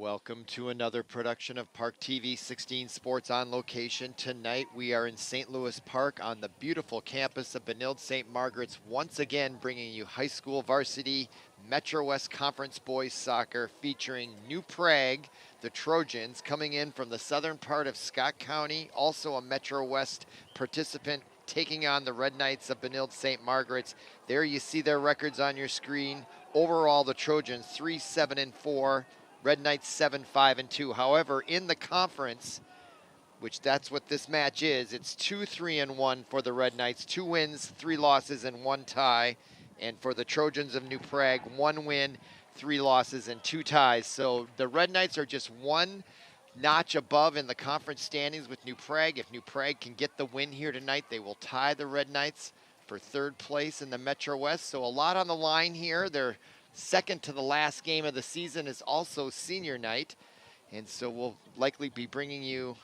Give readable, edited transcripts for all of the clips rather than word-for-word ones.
Welcome to another production of ParkTV 16 Sports on location. Tonight we are in St. Louis Park on the beautiful campus of Benilde-St. Margaret's, once again bringing you high school varsity Metro West Conference boys soccer featuring New Prague, the Trojans, coming in from the southern part of Scott County, also a Metro West participant, taking on the Red Knights of Benilde-St. Margaret's. There you see their records on your screen. Overall, the Trojans 3-7-4. Red Knights 7-5-2. However, in the conference, which that's what this match is, it's 2-3-1 for the Red Knights. 2 wins, 3 losses, and 1 tie. And for the Trojans of New Prague, 1 win, 3 losses, and 2 ties. So the Red Knights are just 1 notch above in the conference standings with New Prague. If New Prague can get the win here tonight, they will tie the Red Knights for 3rd place in the Metro West. So a lot on the line here. They're second to the last game of the season is also senior night. And so we'll likely be bringing you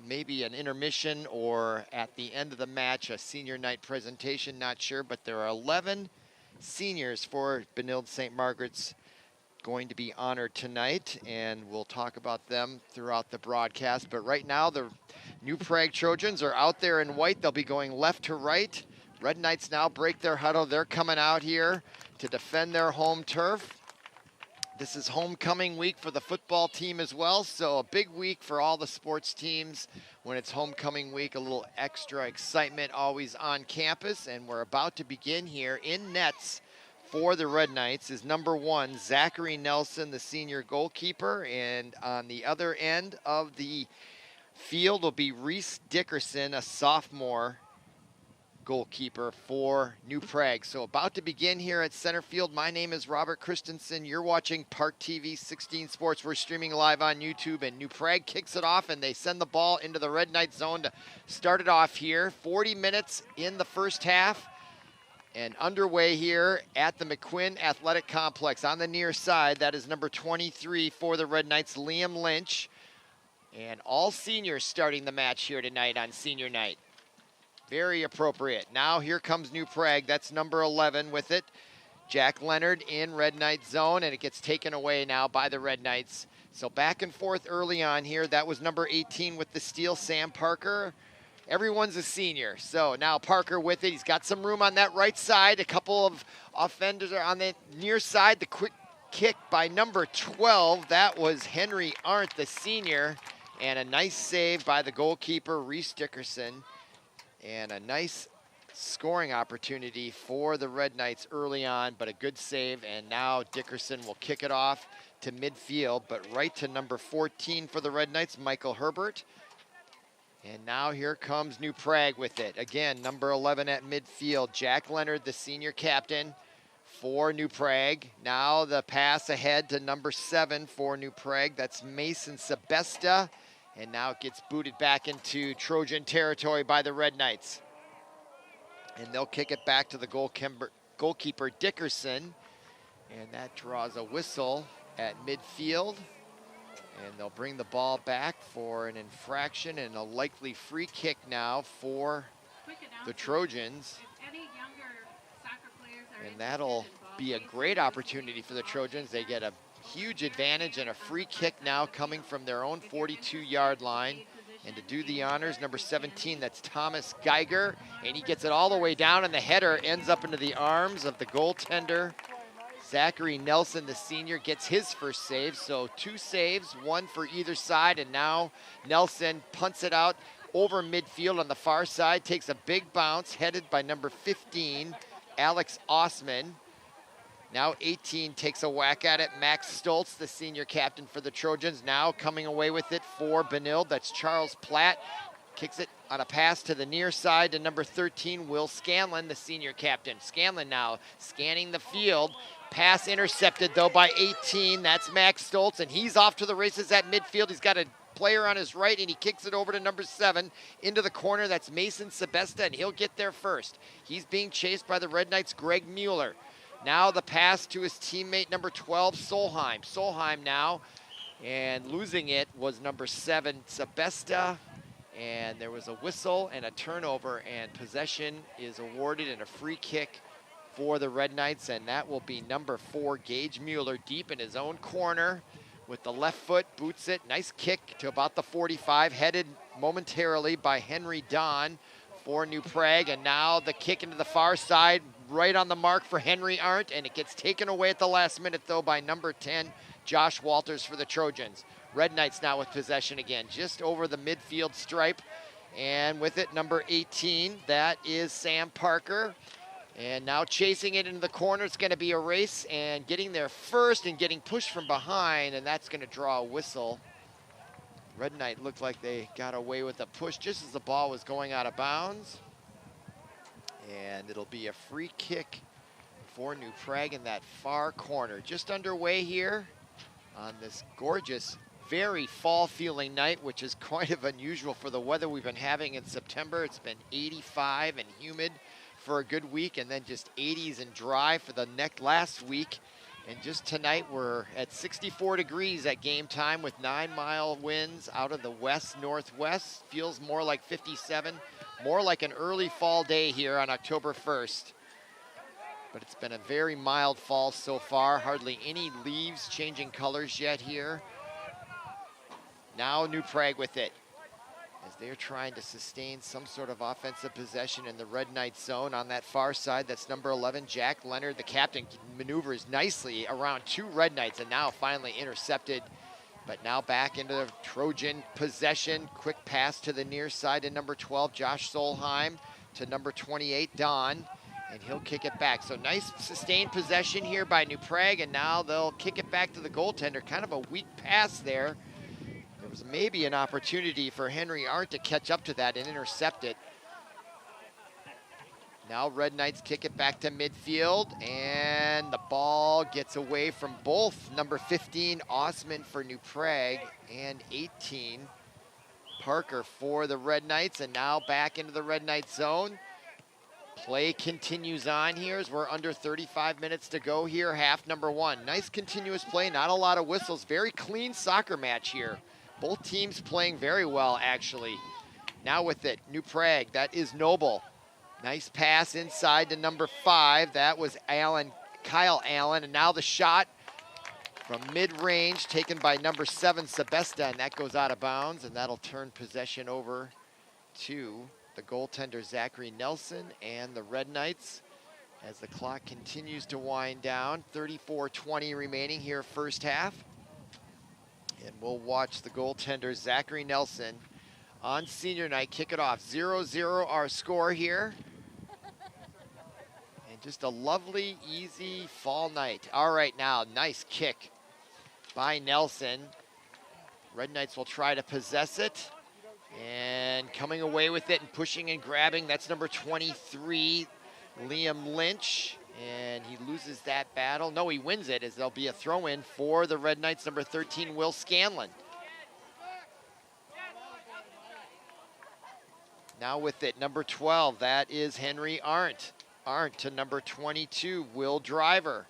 maybe an intermission or at the end of the match, a senior night presentation, not sure. But there are 11 seniors for Benilde-St. Margaret's going to be honored tonight, and we'll talk about them throughout the broadcast. But right now, the New Prague Trojans are out there in white. They'll be going left to right. Red Knights now break their huddle. They're coming out here to defend their home turf. This is homecoming week for the football team as well, so a big week for all the sports teams when it's homecoming week. A little extra excitement always on campus, and we're about to begin here. In nets for the Red Knights is number 1, Zachary Nelson, the senior goalkeeper, and on the other end of the field will be Reese Dickerson, a sophomore goalkeeper for New Prague. So about to begin here at center field. My name is Robert Christensen. You're watching ParkTV 16 Sports. We're streaming live on YouTube, and New Prague kicks it off, and they send the ball into the Red Knight zone to start it off here. 40 minutes in the first half and underway here at the McQuinn Athletic Complex. On the near side, that is number 23 for the Red Knights, Liam Lynch. And all seniors starting the match here tonight on senior night. Very appropriate. Now here comes New Prague. That's number 11 with it. Jack Leonard in Red Knight zone, and it gets taken away now by the Red Knights. So back and forth early on here. That was number 18 with the steal, Sam Parker. Everyone's a senior. So now Parker with it. He's got some room on that right side. A couple of offenders are on the near side. The quick kick by number 12. That was Henry Arndt, the senior. And a nice save by the goalkeeper, Reese Dickerson. And a nice scoring opportunity for the Red Knights early on, but a good save. And now Dickerson will kick it off to midfield, but right to number 14 for the Red Knights, Michael Herbert. And now here comes New Prague with it. Again, number 11 at midfield, Jack Leonard, the senior captain for New Prague. Now the pass ahead to number 7 for New Prague. That's Mason Sebesta. And now it gets booted back into Trojan territory by the Red Knights. And they'll kick it back to the goalkeeper Dickerson. And that draws a whistle at midfield. And they'll bring the ball back for an infraction and a likely free kick now for the Trojans. And that'll be a great opportunity for the Trojans. They get a huge advantage and a free kick now coming from their own 42-yard line. And to do the honors, number 17, that's Thomas Geiger. And he gets it all the way down, and the header ends up into the arms of the goaltender. Zachary Nelson, the senior, gets his first save. So 2 saves, 1 for either side. And now Nelson punts it out over midfield on the far side, takes a big bounce, headed by number 15, Alex Osman. Now 18 takes a whack at it. Max Stoltz, the senior captain for the Trojans, now coming away with it for Benilde. That's Charles Platt. Kicks it on a pass to the near side to number 13, Will Scanlon, the senior captain. Scanlon now scanning the field. Pass intercepted, though, by 18. That's Max Stoltz, and he's off to the races at midfield. He's got a player on his right, and he kicks it over to number 7 into the corner. That's Mason Sebesta, and he'll get there first. He's being chased by the Red Knights' Greg Mueller. Now the pass to his teammate, number 12, Solheim. Solheim now, and losing it was number 7, Sebesta. And there was a whistle and a turnover, and possession is awarded and a free kick for the Red Knights, and that will be number 4, Gage Mueller, deep in his own corner with the left foot, boots it. Nice kick to about the 45, headed momentarily by Henry Don for New Prague. And now the kick into the far side, right on the mark for Henry Arndt, and it gets taken away at the last minute, though, by number 10, Josh Walters for the Trojans. Red Knights now with possession again, just over the midfield stripe. And with it, number 18, that is Sam Parker. And now chasing it into the corner. It's going to be a race and getting there first and getting pushed from behind, and that's going to draw a whistle. Red Knight looked like they got away with a push just as the ball was going out of bounds. And it'll be a free kick for New Prague in that far corner. Just underway here on this gorgeous, very fall-feeling night, which is kind of unusual for the weather we've been having in September. It's been 85 and humid for a good week, and then just 80s and dry for the last week. And just tonight we're at 64 degrees at game time with 9-mile winds out of the west-northwest. Feels more like 57, more like an early fall day here on October 1st. But it's been a very mild fall so far, hardly any leaves changing colors yet here. Now New Prague with it, as they're trying to sustain some sort of offensive possession in the Red Knight zone. On that far side, that's number 11, Jack Leonard. The captain maneuvers nicely around 2 Red Knights and now finally intercepted. But now back into the Trojan possession. Quick pass to the near side to number 12, Josh Solheim, to number 28, Don, and he'll kick it back. So nice sustained possession here by New Prague, and now they'll kick it back to the goaltender. Kind of a weak pass there. There was maybe an opportunity for Henry Arndt to catch up to that and intercept it. Now Red Knights kick it back to midfield, and the ball gets away from both number 15, Osman for New Prague, and 18, Parker for the Red Knights, and now back into the Red Knights zone. Play continues on here as we're under 35 minutes to go here, half number 1. Nice continuous play, not a lot of whistles, very clean soccer match here. Both teams playing very well, actually. Now with it, New Prague, that is Noble. Nice pass inside to number 5. That was Kyle Allen. And now the shot from mid-range taken by number 7, Sebesta, and that goes out of bounds, and that'll turn possession over to the goaltender, Zachary Nelson, and the Red Knights as the clock continues to wind down. 34-20 remaining here, first half. And we'll watch the goaltender, Zachary Nelson, on senior night kick it off. 0-0 our score here. And just a lovely, easy fall night. All right, now, nice kick by Nelson. Red Knights will try to possess it. And coming away with it and pushing and grabbing, that's number 23, Liam Lynch. And he loses that battle. No, he wins it, as there'll be a throw-in for the Red Knights, number 13, Will Scanlon. Now with it, number 12, that is Henry Arndt. Arndt to number 22, Will Driver.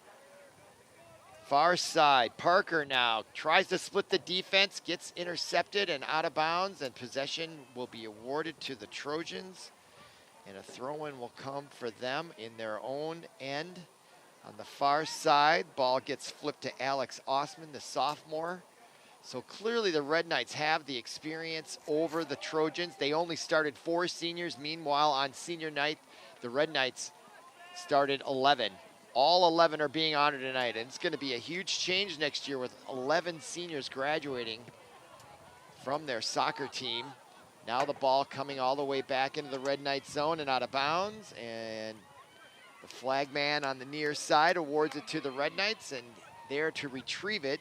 Far side, Parker now tries to split the defense, gets intercepted and out of bounds, and possession will be awarded to the Trojans. And a throw-in will come for them in their own end. On the far side, ball gets flipped to Alex Osman, the sophomore. So clearly the Red Knights have the experience over the Trojans. They only started 4 seniors. Meanwhile, on senior night, the Red Knights started 11. All 11 are being honored tonight, and it's going to be a huge change next year with 11 seniors graduating from their soccer team. Now the ball coming all the way back into the Red Knight zone and out of bounds, and the flag man on the near side awards it to the Red Knights, and there to retrieve it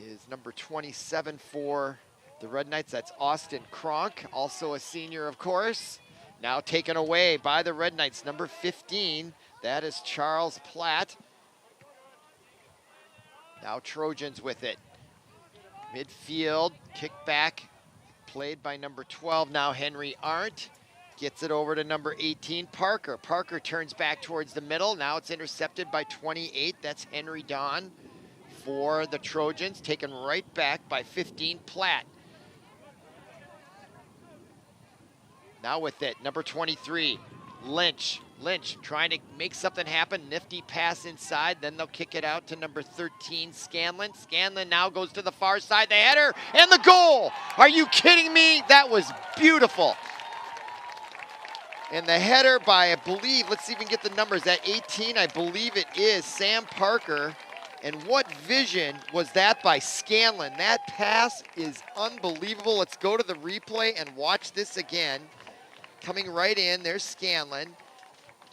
is number 27 for the Red Knights. That's Austin Kronk, also a senior, of course. Now taken away by the Red Knights, number 15. That is Charles Platt. Now Trojans with it. Midfield, kick back, played by number 12, now Henry Arndt. Gets it over to number 18, Parker. Parker turns back towards the middle. Now it's intercepted by 28. That's Henry Don for the Trojans. Taken right back by 15, Platt. Now with it, number 23, Lynch trying to make something happen. Nifty pass inside. Then they'll kick it out to number 13, Scanlon. Scanlon now goes to the far side. The header and the goal. Are you kidding me? That was beautiful. And the header by, I believe, let's see if we can get the numbers. At 18, I believe it is Sam Parker. And what vision was that by Scanlon? That pass is unbelievable. Let's go to the replay and watch this again. Coming right in, there's Scanlon.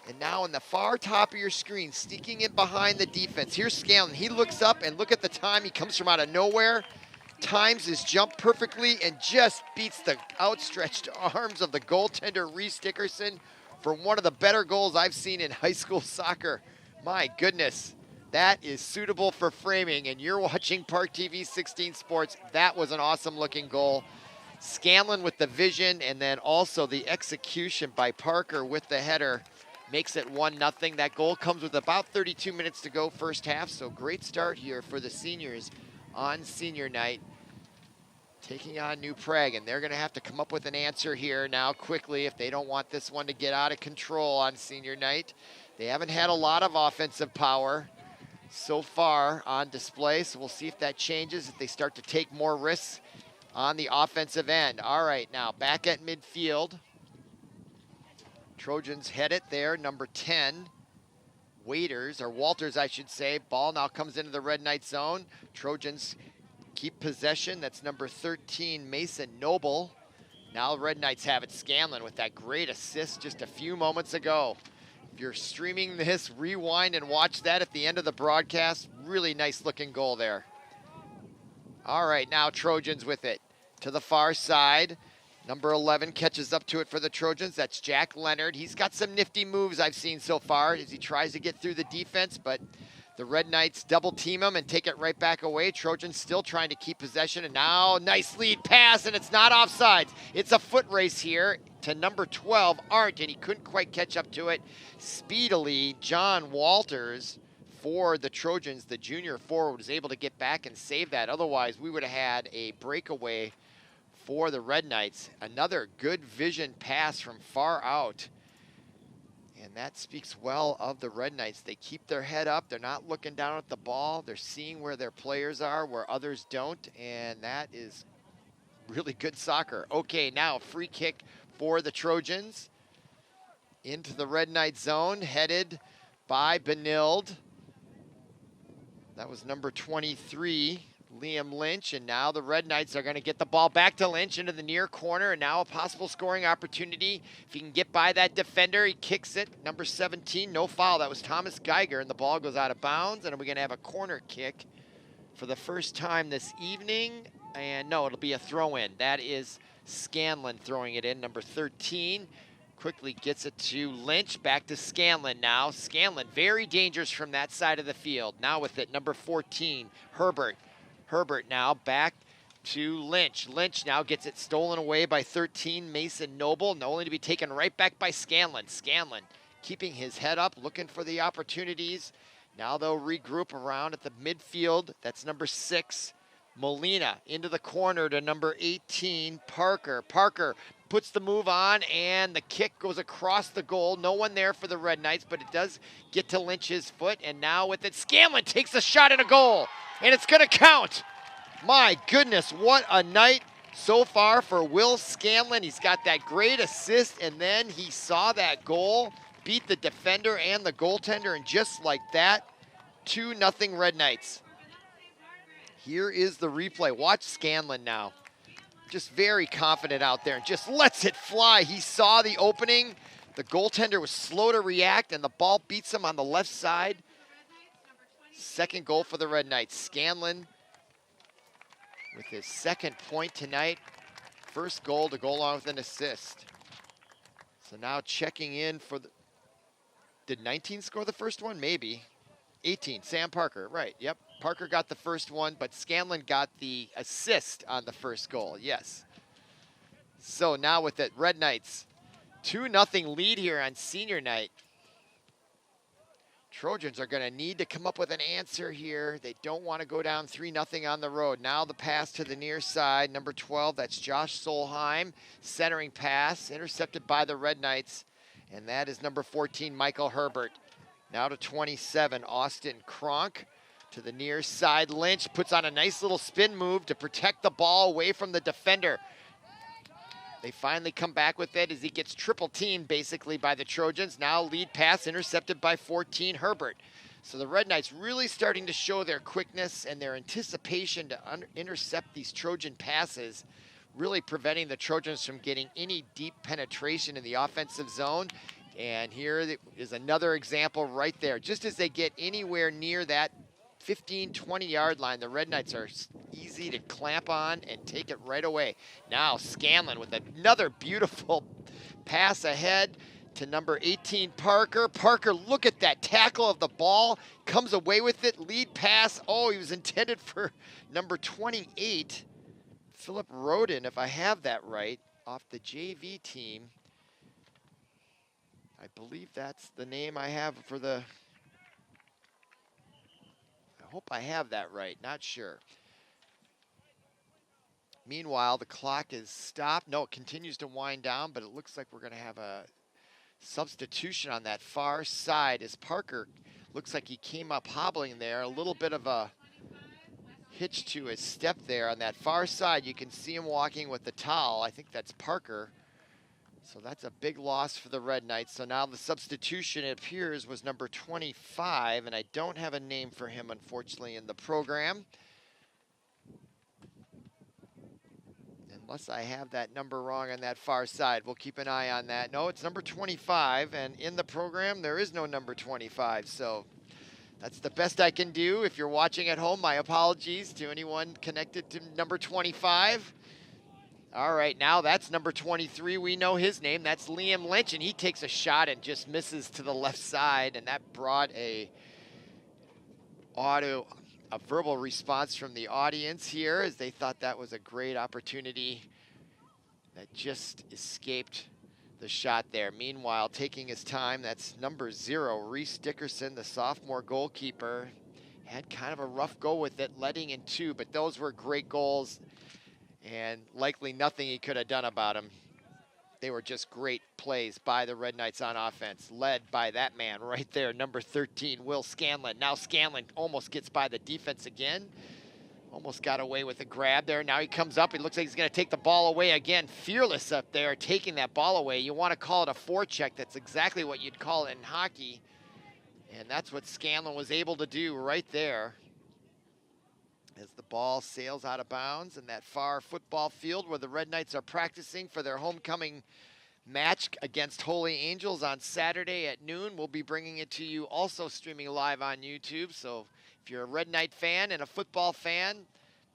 And now on the far top of your screen, sneaking in behind the defense. Here's Scanlon. He looks up and look at the time. He comes from out of nowhere, times his jump perfectly, and just beats the outstretched arms of the goaltender, Reese Dickerson, for one of the better goals I've seen in high school soccer. My goodness, that is suitable for framing, and you're watching ParkTV 16 Sports. That was an awesome looking goal. Scanlon with the vision, and then also the execution by Parker with the header makes it 1-0. That goal comes with about 32 minutes to go first half, so great start here for the seniors on senior night, taking on New Prague, and they're going to have to come up with an answer here now quickly if they don't want this one to get out of control on senior night. They haven't had a lot of offensive power so far on display, so we'll see if that changes, if they start to take more risks on the offensive end. All right, now back at midfield. Trojans head it there, number 10. Walters, I should say. Ball now comes into the Red Knight zone. Trojans keep possession. That's number 13, Mason Noble. Now the Red Knights have it. Scanlon with that great assist just a few moments ago. If you're streaming this, rewind and watch that at the end of the broadcast. Really nice looking goal there. All right, now Trojans with it to the far side. Number 11 catches up to it for the Trojans. That's Jack Leonard. He's got some nifty moves I've seen so far as he tries to get through the defense, but the Red Knights double team him and take it right back away. Trojans still trying to keep possession, and now nice lead pass, and it's not offsides. It's a foot race here to number 12, Arndt, and he couldn't quite catch up to it. Speedily, John Walters for the Trojans, the junior forward, was able to get back and save that. Otherwise, we would have had a breakaway for the Red Knights. Another good vision pass from far out. And that speaks well of the Red Knights. They keep their head up. They're not looking down at the ball. They're seeing where their players are, where others don't. And that is really good soccer. Okay, now free kick for the Trojans. Into the Red Knight zone, headed by Benilde. That was number 23. Liam Lynch, and now the Red Knights are going to get the ball back to Lynch into the near corner, and now a possible scoring opportunity. If he can get by that defender, he kicks it. Number 17, no foul. That was Thomas Geiger, and the ball goes out of bounds, and are we going to have a corner kick for the first time this evening? And no, it'll be a throw-in. That is Scanlon throwing it in, number 13. Quickly gets it to Lynch, back to Scanlon now. Scanlon, very dangerous from that side of the field. Now with it, number 14, Herbert. Herbert now back to Lynch. Lynch now gets it stolen away by 13, Mason Noble, and only to be taken right back by Scanlon. Scanlon keeping his head up, looking for the opportunities. Now they'll regroup around at the midfield. That's number 6, Molina, into the corner to number 18, Parker. Parker puts the move on, and the kick goes across the goal. No one there for the Red Knights, but it does get to Lynch's foot, and now with it, Scanlon takes a shot and a goal. And it's going to count. My goodness, what a night so far for Will Scanlon. He's got that great assist, and then he saw that goal, beat the defender and the goaltender, and just like that, 2-0 Red Knights. Here is the replay. Watch Scanlon now. Just very confident out there and just lets it fly. He saw the opening. The goaltender was slow to react, and the ball beats him on the left side. Second goal for the Red Knights. Scanlon with his second point tonight. First goal to go along with an assist. So now checking in for the... Did 19 score the first one? Maybe. 18, Sam Parker, right, yep. Parker got the first one, but Scanlon got the assist on the first goal, yes. So now with it, Red Knights, 2-0 lead here on senior night. Trojans are going to need to come up with an answer here. They don't want to go down 3-0 on the road. Now the pass to the near side, number 12, that's Josh Solheim. Centering pass, intercepted by the Red Knights. and that is number 14, Michael Herbert. Now to 27, Austin Kronk. To the near side, Lynch puts on a nice little spin move to protect the ball away from the defender. They finally come back with it as he gets triple teamed basically by the Trojans. Now lead pass intercepted by 14, Herbert. So the Red Knights really starting to show their quickness and their anticipation to intercept these Trojan passes, really preventing the Trojans from getting any deep penetration in the offensive zone. And here is another example right there. Just as they get anywhere near that 15, 20-yard line, the Red Knights are easy to clamp on and take it right away. Now Scanlon with another beautiful pass ahead to number 18, Parker. Parker, look at that tackle of the ball, comes away with it, lead pass. Oh, he was intended for number 28, Philip Roden, if I have that right, off the JV team. I believe that's the name I have for the, I hope I have that right, not sure. Meanwhile, the clock is stopped. No, it continues to wind down, but it looks like we're gonna have a substitution on that far side as Parker looks like he came up hobbling there. A little bit of a hitch to his step there on that far side. You can see him walking with the towel. I think that's Parker. So that's a big loss for the Red Knights. So now the substitution, it appears, was number 25, and I don't have a name for him, unfortunately, in the program. Unless I have that number wrong on that far side. We'll keep an eye on that. No, it's number 25, and in the program, there is no number 25. So that's the best I can do. If you're watching at home, my apologies to anyone connected to number 25. All right, now that's number 23. We know his name. That's Liam Lynch, and he takes a shot and just misses to the left side, and that brought a verbal response from the audience here as they thought that was a great opportunity that just escaped the shot there. Meanwhile, taking his time, that's number 0, Reese Dickerson, the sophomore goalkeeper. Had kind of a rough go with it, letting in 2, but those were great goals and likely nothing he could have done about them. They were just great plays by the Red Knights on offense, led by that man right there, number 13, Will Scanlon. Now Scanlon almost gets by the defense again. Almost got away with a grab there. Now he comes up. He looks like he's going to take the ball away again. Fearless up there, taking that ball away. You want to call it a forecheck. That's exactly what you'd call it in hockey. And that's what Scanlon was able to do right there. As the ball sails out of bounds in that far football field where the Red Knights are practicing for their homecoming match against Holy Angels on Saturday at noon. We'll be bringing it to you also streaming live on YouTube. So if you're a Red Knight fan and a football fan,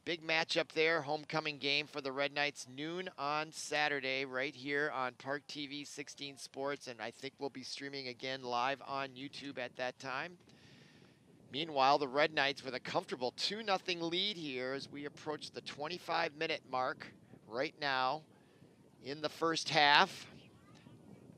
big matchup there, homecoming game for the Red Knights, noon on Saturday right here on ParkTV 16 Sports. And I think we'll be streaming again live on YouTube at that time. Meanwhile, the Red Knights with a comfortable 2-0 lead here as we approach the 25-minute mark right now in the first half.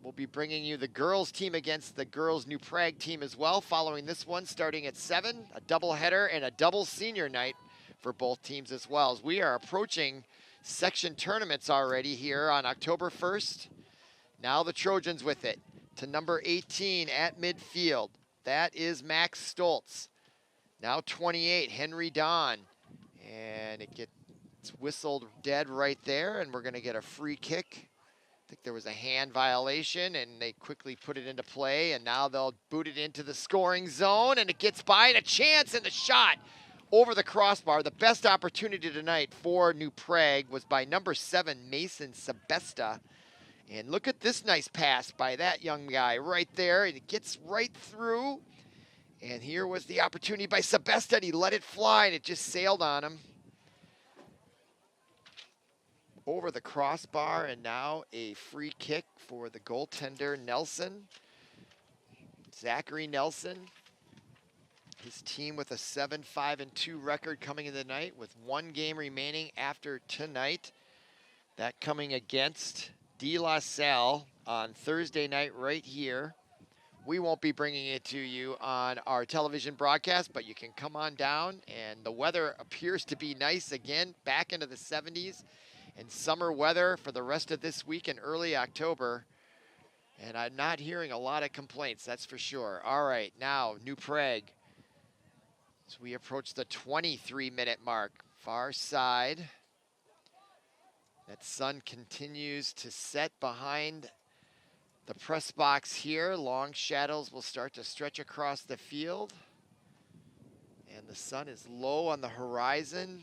We'll be bringing you the girls team against the girls New Prague team as well, following this one starting at 7, a doubleheader and a double senior night for both teams as well. As we are approaching section tournaments already here on October 1st. Now the Trojans with it to number 18 at midfield. That is Max Stoltz. Now 28, Henry Don. And it gets whistled dead right there, and we're going to get a free kick. I think there was a hand violation, and they quickly put it into play, and now they'll boot it into the scoring zone, and it gets by, and a chance, and the shot over the crossbar. The best opportunity tonight for New Prague was by number 7, Mason Sebesta. And look at this nice pass by that young guy right there. It gets right through. And here was the opportunity by Sebesta. He let it fly, and it just sailed on him. Over the crossbar, and now a free kick for the goaltender, Nelson. Zachary Nelson. His team with a 7-5-2 record coming into the night with 1 game remaining after tonight. That coming against De La Salle on Thursday night right here. We won't be bringing it to you on our television broadcast, but you can come on down, and the weather appears to be nice again, back into the 70s, and summer weather for the rest of this week and early October. And I'm not hearing a lot of complaints, that's for sure. All right, now New Prague. As we approach the 23-minute mark, far side. That sun continues to set behind the press box here. Long shadows will start to stretch across the field. And the sun is low on the horizon.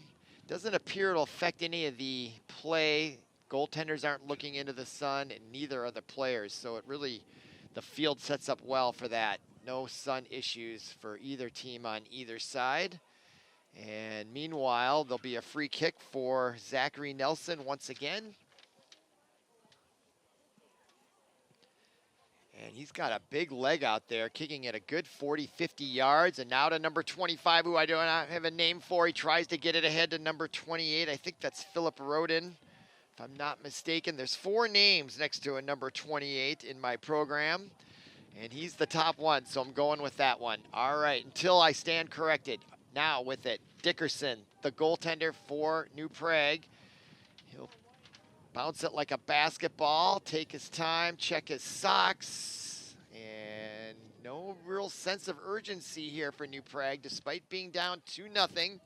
Doesn't appear it'll affect any of the play. Goaltenders aren't looking into the sun, and neither are the players. So it really, the field sets up well for that. No sun issues for either team on either side. And meanwhile, there'll be a free kick for Zachary Nelson once again. And he's got a big leg out there, kicking it a good 40, 50 yards. And now to number 25, who I do not have a name for. He tries to get it ahead to number 28. I think that's Philip Rodin, if I'm not mistaken. There's 4 names next to a number 28 in my program. And he's the top one, so I'm going with that one. All right, until I stand corrected. Now with it, Dickerson, the goaltender for New Prague. He'll bounce it like a basketball, take his time, check his socks, and no real sense of urgency here for New Prague, despite being down 2-0.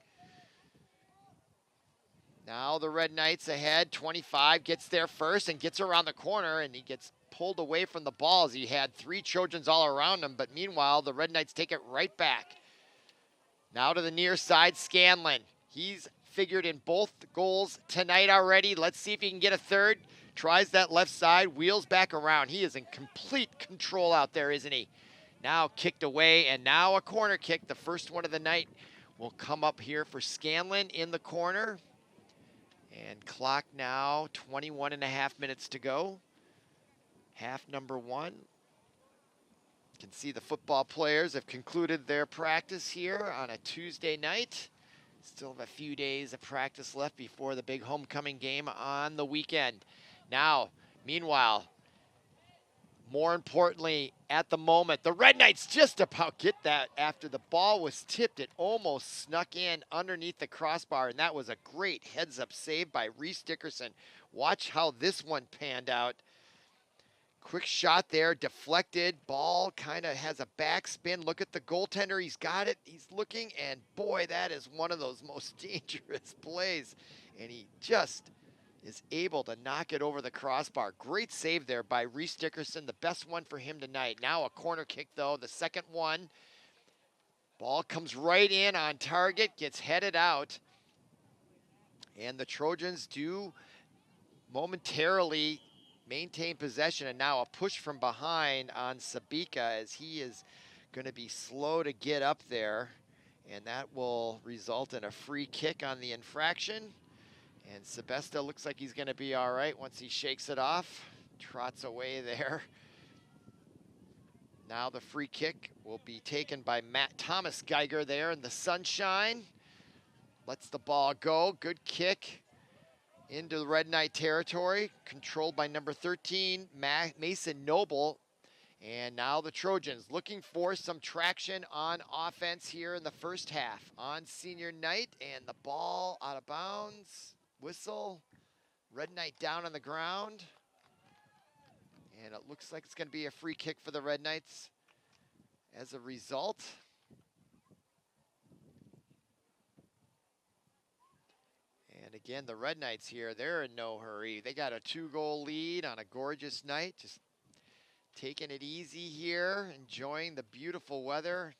Now the Red Knights ahead, 25 gets there first and gets around the corner, and he gets pulled away from the ball as he had 3 Trojans all around him, but meanwhile, the Red Knights take it right back. Now to the near side, Scanlon. He's figured in both goals tonight already. Let's see if he can get a third. Tries that left side, wheels back around. He is in complete control out there, isn't he? Now kicked away, and now a corner kick. The first one of the night will come up here for Scanlon in the corner. And clock now 21.5 minutes to go. Half number 1. You can see the football players have concluded their practice here on a Tuesday night. Still have a few days of practice left before the big homecoming game on the weekend. Now, meanwhile, more importantly, at the moment, the Red Knights just about get that after the ball was tipped. It almost snuck in underneath the crossbar, and that was a great heads-up save by Reese Dickerson. Watch how this one panned out. Quick shot there, deflected. Ball kind of has a backspin. Look at the goaltender. He's got it. He's looking, and boy, that is one of those most dangerous plays. And he just is able to knock it over the crossbar. Great save there by Reese Dickerson, the best one for him tonight. Now a corner kick, though, the second one. Ball comes right in on target, gets headed out. And the Trojans do momentarily maintain possession, and now a push from behind on Sabika as he is going to be slow to get up there, and that will result in a free kick on the infraction. And Sebesta looks like he's going to be all right once he shakes it off, trots away there. Now the free kick will be taken by Thomas Geiger there in the sunshine. Lets the ball go, good kick into the Red Knight territory, controlled by number 13, Mason Noble. And now the Trojans looking for some traction on offense here in the first half on senior night, and the ball out of bounds, whistle, Red Knight down on the ground. And it looks like it's going to be a free kick for the Red Knights as a result. And again, the Red Knights here, they're in no hurry. They got a 2-goal lead on a gorgeous night. Just taking it easy here, enjoying the beautiful weather.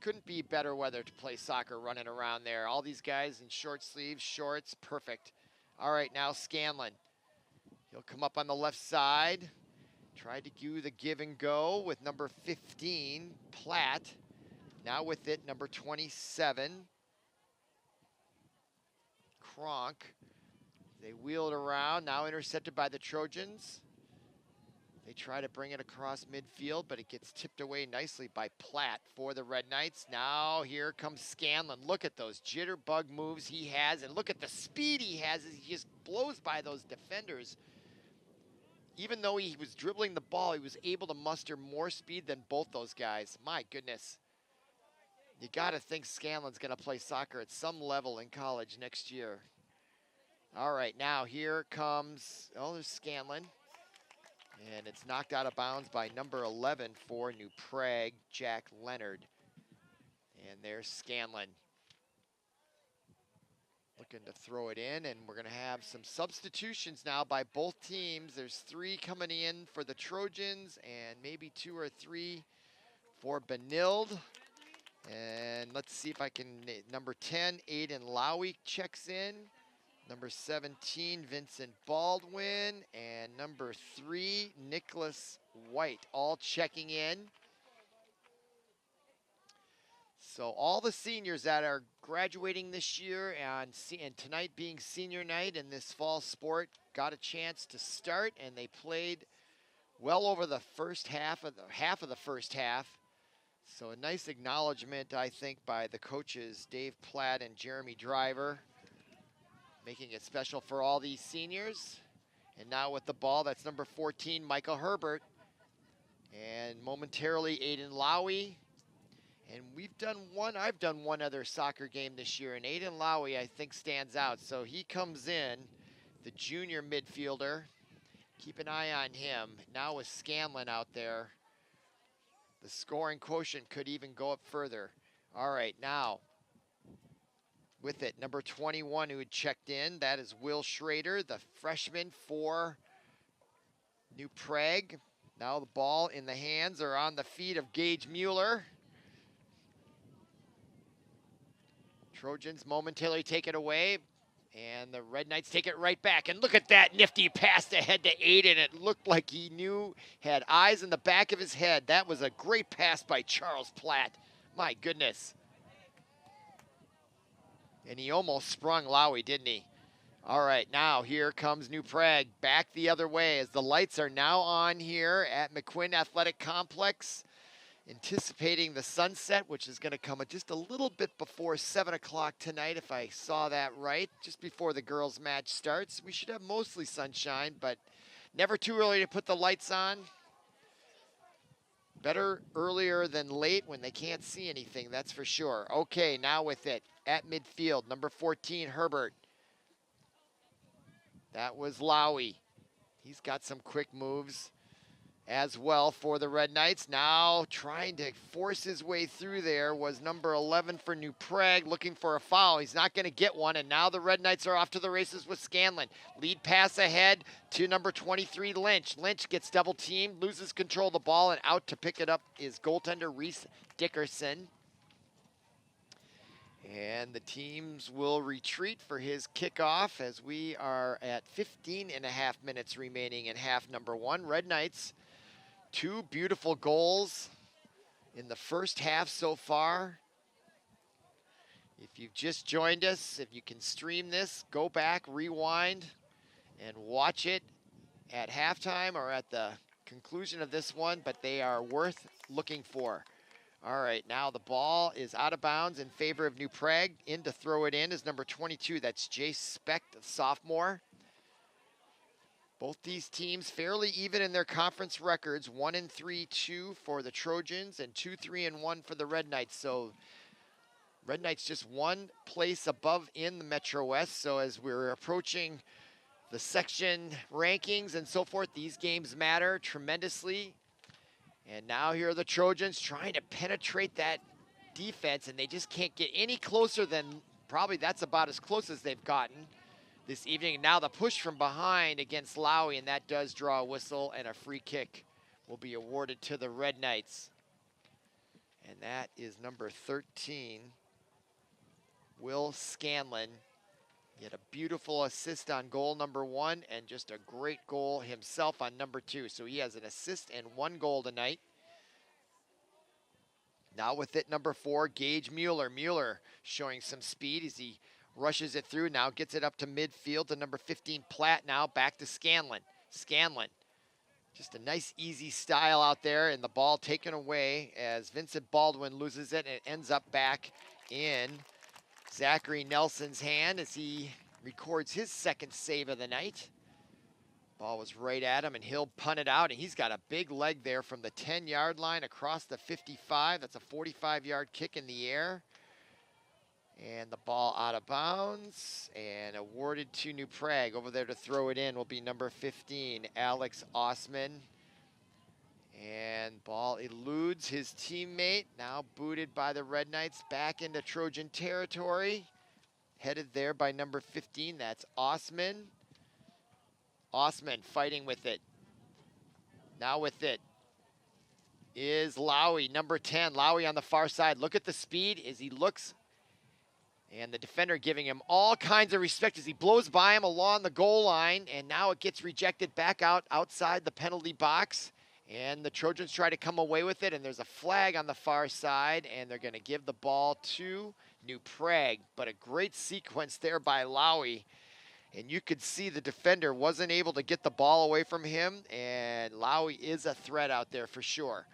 Couldn't be better weather to play soccer running around there. All these guys in short sleeves, shorts, perfect. All right, now Scanlon. He'll come up on the left side. Tried to do the give and go with number 15, Platt. Now with it, number 27. Kronk. They wheel it around, now intercepted by the Trojans. They try to bring it across midfield, but it gets tipped away nicely by Platt for the Red Knights. Now here comes Scanlon. Look at those jitterbug moves he has, and look at the speed he has as he just blows by those defenders. Even though he was dribbling the ball, he was able to muster more speed than both those guys. My goodness. You got to think Scanlon's going to play soccer at some level in college next year. All right, now here comes, oh, there's Scanlon. And it's knocked out of bounds by number 11 for New Prague, Jack Leonard. And there's Scanlon looking to throw it in, and we're going to have some substitutions now by both teams. There's 3 coming in for the Trojans and maybe 2 or 3 for Benilde. And let's see if I can, number 10, Aiden Lowy checks in. Number 17, Vincent Baldwin. And number 3, Nicholas White, all checking in. So all the seniors that are graduating this year and tonight being senior night in this fall sport got a chance to start, and they played well over the first half of the first half. So a nice acknowledgement, I think, by the coaches, Dave Platt and Jeremy Driver, making it special for all these seniors. And now with the ball, that's number 14, Michael Herbert. And momentarily, Aiden Lowy. And I've done one other soccer game this year, and Aiden Lowy, I think, stands out. So he comes in, the junior midfielder. Keep an eye on him. Now with Scanlon out there, the scoring quotient could even go up further. All right, now with it, number 21 who had checked in, that is Will Schrader, the freshman for New Prague. Now the ball in the hands or on the feet of Gage Mueller. Trojans momentarily take it away, and the Red Knights take it right back. And look at that nifty pass ahead to Aiden. It looked like he had eyes in the back of his head. That was a great pass by Charles Platt. My goodness. And he almost sprung Lowy, didn't he? All right, now here comes New Prague back the other way as the lights are now on here at McQuinn Athletic Complex. Anticipating the sunset, which is going to come just a little bit before 7 o'clock tonight, if I saw that right, just before the girls' match starts. We should have mostly sunshine, but never too early to put the lights on. Better earlier than late when they can't see anything, that's for sure. Okay, now with it, at midfield, number 14, Herbert. That was Lowy. He's got some quick moves as well for the Red Knights. Now trying to force his way through there was number 11 for New Prague, looking for a foul. He's not going to get one, and now the Red Knights are off to the races with Scanlon. Lead pass ahead to number 23, Lynch. Lynch gets double teamed, loses control of the ball, and out to pick it up is goaltender Reese Dickerson. And the teams will retreat for his kickoff as we are at 15 and a half minutes remaining in half number 1. Red Knights, 2 beautiful goals in the first half so far. If you've just joined us, if you can stream this, go back, rewind, and watch it at halftime or at the conclusion of this one, but they are worth looking for. All right, now the ball is out of bounds in favor of New Prague. In to throw it in is number 22. That's Jace Speck, the sophomore. Both these teams fairly even in their conference records, 1-3-2 for the Trojans and 2-3-1 for the Red Knights. So Red Knights just one place above in the Metro West. So as we're approaching the section rankings and so forth, these games matter tremendously. And now here are the Trojans trying to penetrate that defense, and they just can't get any closer than, probably that's about as close as they've gotten this evening. Now the push from behind against Lowy, and that does draw a whistle, and a free kick will be awarded to the Red Knights. And that is number 13, Will Scanlon. He had a beautiful assist on goal number 1 and just a great goal himself on number 2. So he has an assist and 1 goal tonight. Now with it, number 4, Gage Mueller. Mueller showing some speed as he rushes it through, now gets it up to midfield to number 15, Platt, now back to Scanlon. Scanlon, just a nice easy style out there, and the ball taken away as Vincent Baldwin loses it, and it ends up back in Zachary Nelson's hand as he records his second save of the night. Ball was right at him, and he'll punt it out, and he's got a big leg there from the 10-yard line across the 55. That's a 45-yard kick in the air. And the ball out of bounds and awarded to New Prague. Over there to throw it in will be number 15, Alex Osman. And ball eludes his teammate, now booted by the Red Knights back into Trojan territory. Headed there by number 15, that's Osman. Osman fighting with it. Now with it is Lowy, number 10. Lowy on the far side. Look at the speed as he looks. And the defender giving him all kinds of respect as he blows by him along the goal line. And now it gets rejected back outside the penalty box. And the Trojans try to come away with it. And there's a flag on the far side. And they're going to give the ball to New Prague. But a great sequence there by Lowy. And you could see the defender wasn't able to get the ball away from him. And Lowy is a threat out there for sure.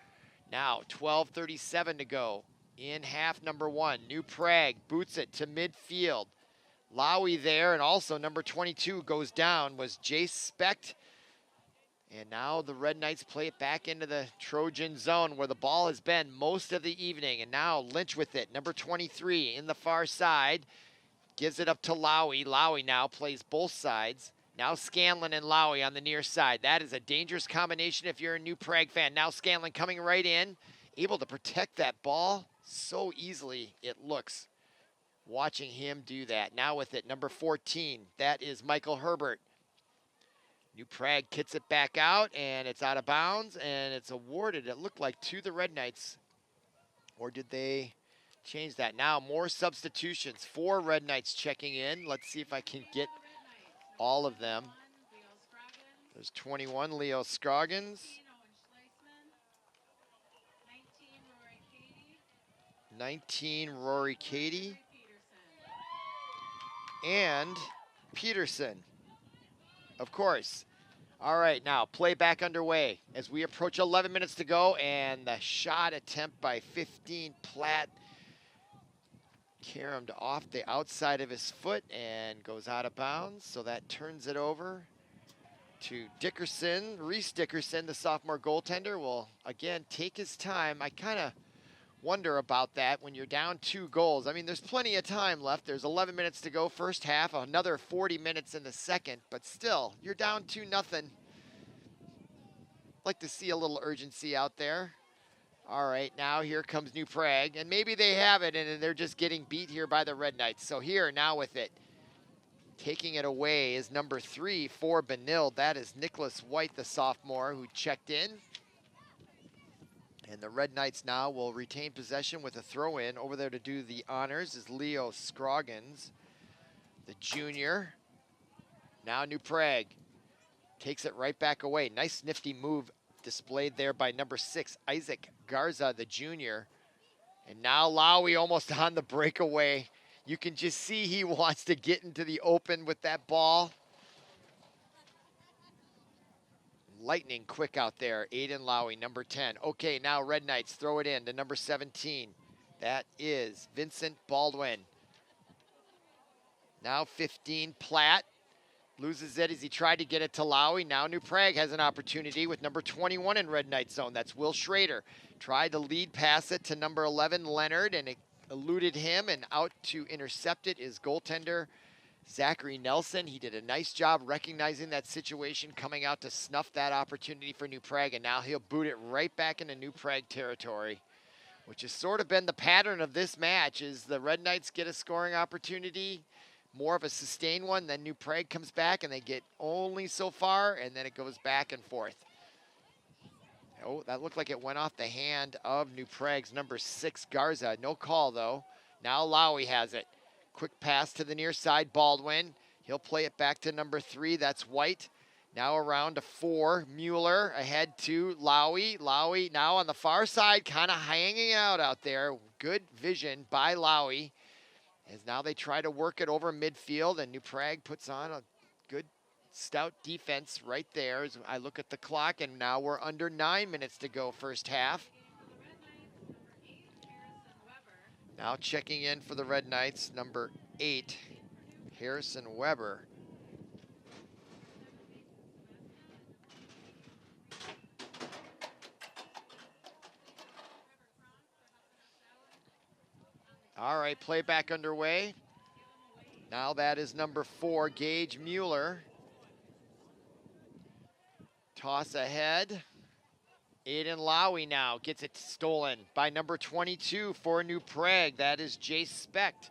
Now 12:37 to go. In half number 1, New Prague boots it to midfield. Lowy there, and also number 22 goes down, was Jace Specht. And now the Red Knights play it back into the Trojan zone where the ball has been most of the evening. And now Lynch with it, number 23 in the far side. Gives it up to Lowy. Lowy now plays both sides. Now Scanlon and Lowy on the near side. That is a dangerous combination if you're a New Prague fan. Now Scanlon coming right in, able to protect that ball so easily, it looks, watching him do that. Now with it, number 14, that is Michael Herbert. New Prague kicks it back out, and it's out of bounds, and it's awarded, it looked like, to the Red Knights. Or did they change that? Now more substitutions. 4 Red Knights checking in. Let's see if I can get all of them. There's 21, Leo Scroggins. 19, Rory Cady. And Peterson, of course. All right, now play back underway as we approach 11 minutes to go, and the shot attempt by 15 Platt caromed off the outside of his foot and goes out of bounds, so that turns it over to Dickerson. Reese Dickerson, the sophomore goaltender, will again take his time. I kind of wonder about that when you're down 2 goals. I mean, there's plenty of time left. There's 11 minutes to go first half, another 40 minutes in the second, but still, you're down 2-0. Like to see a little urgency out there. All right, now here comes New Prague, and maybe they have it, and they're just getting beat here by the Red Knights. So here, now with it, taking it away is number 3 for Benilde. That is Nicholas White, the sophomore, who checked in. And the Red Knights now will retain possession with a throw-in. Over there to do the honors is Leo Scroggins, the junior. Now New Prague takes it right back away. Nice nifty move displayed there by number 6, Isaac Garza, the junior. And now Lowy almost on the breakaway. You can just see he wants to get into the open with that ball. Lightning quick out there. Aiden Lowy, number 10. Okay, now Red Knights throw it in to number 17. That is Vincent Baldwin. Now 15, Platt. Loses it as he tried to get it to Lowy. Now New Prague has an opportunity with number 21 in Red Knight zone. That's Will Schrader. Tried to lead pass it to number 11, Leonard, and it eluded him, and out to intercept it is goaltender Zachary Nelson. He did a nice job recognizing that situation, coming out to snuff that opportunity for New Prague, and now he'll boot it right back into New Prague territory, which has sort of been the pattern of this match, is the Red Knights get a scoring opportunity, more of a sustained one, then New Prague comes back and they get only so far, and then it goes back and forth. Oh, that looked like it went off the hand of New Prague's number 6, Garza. No call, though. Now Lowy has it. Quick pass to the near side, Baldwin. He'll play it back to number 3, that's White. Now around to 4, Mueller. Ahead to Lowy. Lowy now on the far side, kind of hanging out there. Good vision by Lowy. As now they try to work it over midfield, and New Prague puts on a good stout defense right there. As I look at the clock, and now we're under 9 minutes to go first half. Now checking in for the Red Knights, number 8, Harrison Weber. All right, play back underway. Now that is number 4, Gage Mueller. Toss ahead. Aiden Lowy now gets it stolen by number 22 for New Prague. That is Jace Specht.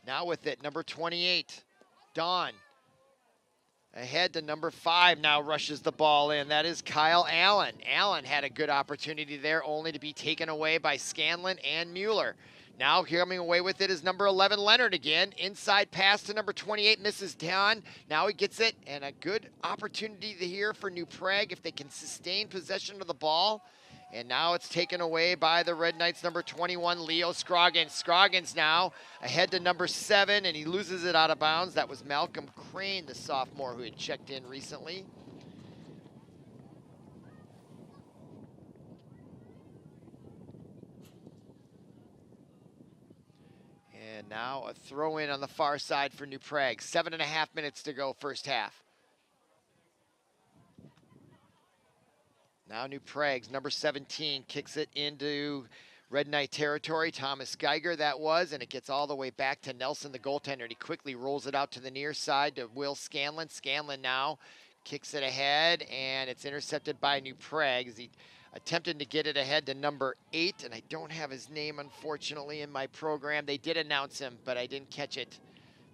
Now with it, number 28, Don. Ahead to number 5, now rushes the ball in. That is Kyle Allen. Allen had a good opportunity there, only to be taken away by Scanlon and Mueller. Now coming away with it is number 11, Leonard again. Inside pass to number 28, misses Don. Now he gets it, and a good opportunity here for New Prague if they can sustain possession of the ball. And now it's taken away by the Red Knights, number 21, Leo Scroggins. Scroggins now ahead to number 7, and he loses it out of bounds. That was Malcolm Crane, the sophomore who had checked in recently. And now a throw in on the far side for New Prague. 7.5 minutes to go, first half. Now New Prague's number 17 kicks it into Red Knight territory. Thomas Geiger that was, and it gets all the way back to Nelson, the goaltender, and he quickly rolls it out to the near side to Will Scanlon. Scanlon now kicks it ahead, and it's intercepted by New Prague as he attempted to get it ahead to number 8, and I don't have his name, unfortunately, in my program. They did announce him, but I didn't catch it.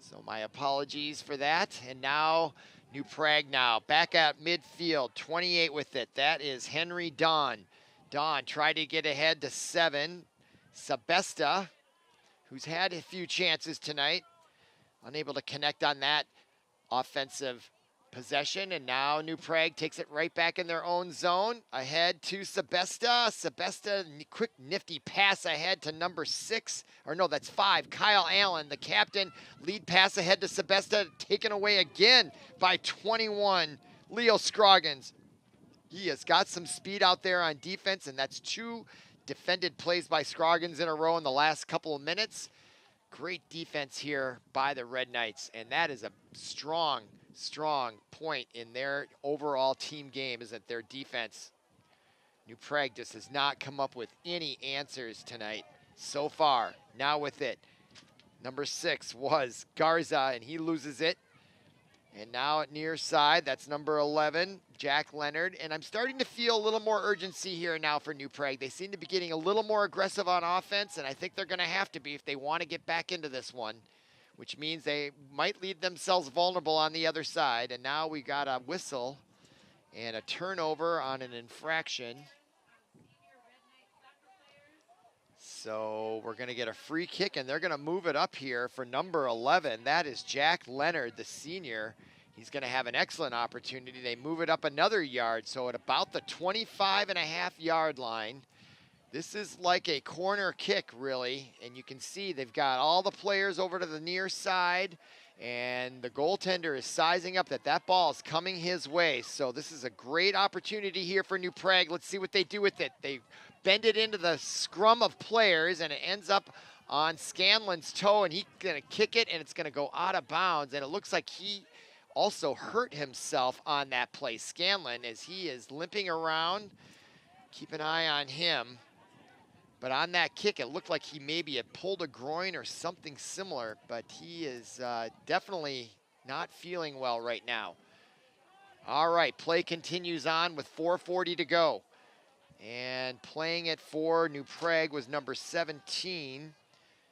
So my apologies for that. And now New Prague now back at midfield, 28 with it. That is Henry Don. Don tried to get ahead to 7. Sebesta, who's had a few chances tonight, unable to connect on that offensive possession. And now New Prague takes it right back in their own zone. Ahead to Sebesta. Sebesta, quick nifty pass ahead to number 6. Or no, that's 5. Kyle Allen, the captain. Lead pass ahead to Sebesta. Taken away again by 21. Leo Scroggins. He has got some speed out there on defense, and that's 2 defended plays by Scroggins in a row in the last couple of minutes. Great defense here by the Red Knights, and that is a strong point in their overall team game, is that their defense. New Prague just has not come up with any answers tonight so far. Now with it, number 6 was Garza, and he loses it. And now at near side, that's number 11, Jack Leonard. And I'm starting to feel a little more urgency here now for New Prague. They seem to be getting a little more aggressive on offense, and I think they're going to have to be if they want to get back into this one, which means they might leave themselves vulnerable on the other side. And now we got a whistle and a turnover on an infraction. So we're going to get a free kick, and they're going to move it up here for number 11. That is Jack Leonard, the senior. He's going to have an excellent opportunity. They move it up another yard, so at about the 25.5-yard line. This is like a corner kick, really, and you can see they've got all the players over to the near side, and the goaltender is sizing up that ball is coming his way. So this is a great opportunity here for New Prague. Let's see what they do with it. They bend it into the scrum of players, and it ends up on Scanlon's toe, and he's going to kick it, and it's going to go out of bounds, and it looks like he also hurt himself on that play. Scanlon, as he is limping around, keep an eye on him. But on that kick, it looked like he maybe had pulled a groin or something similar, but he is definitely not feeling well right now. All right, play continues on with 4:40 to go. And playing it for New Prague was number 17,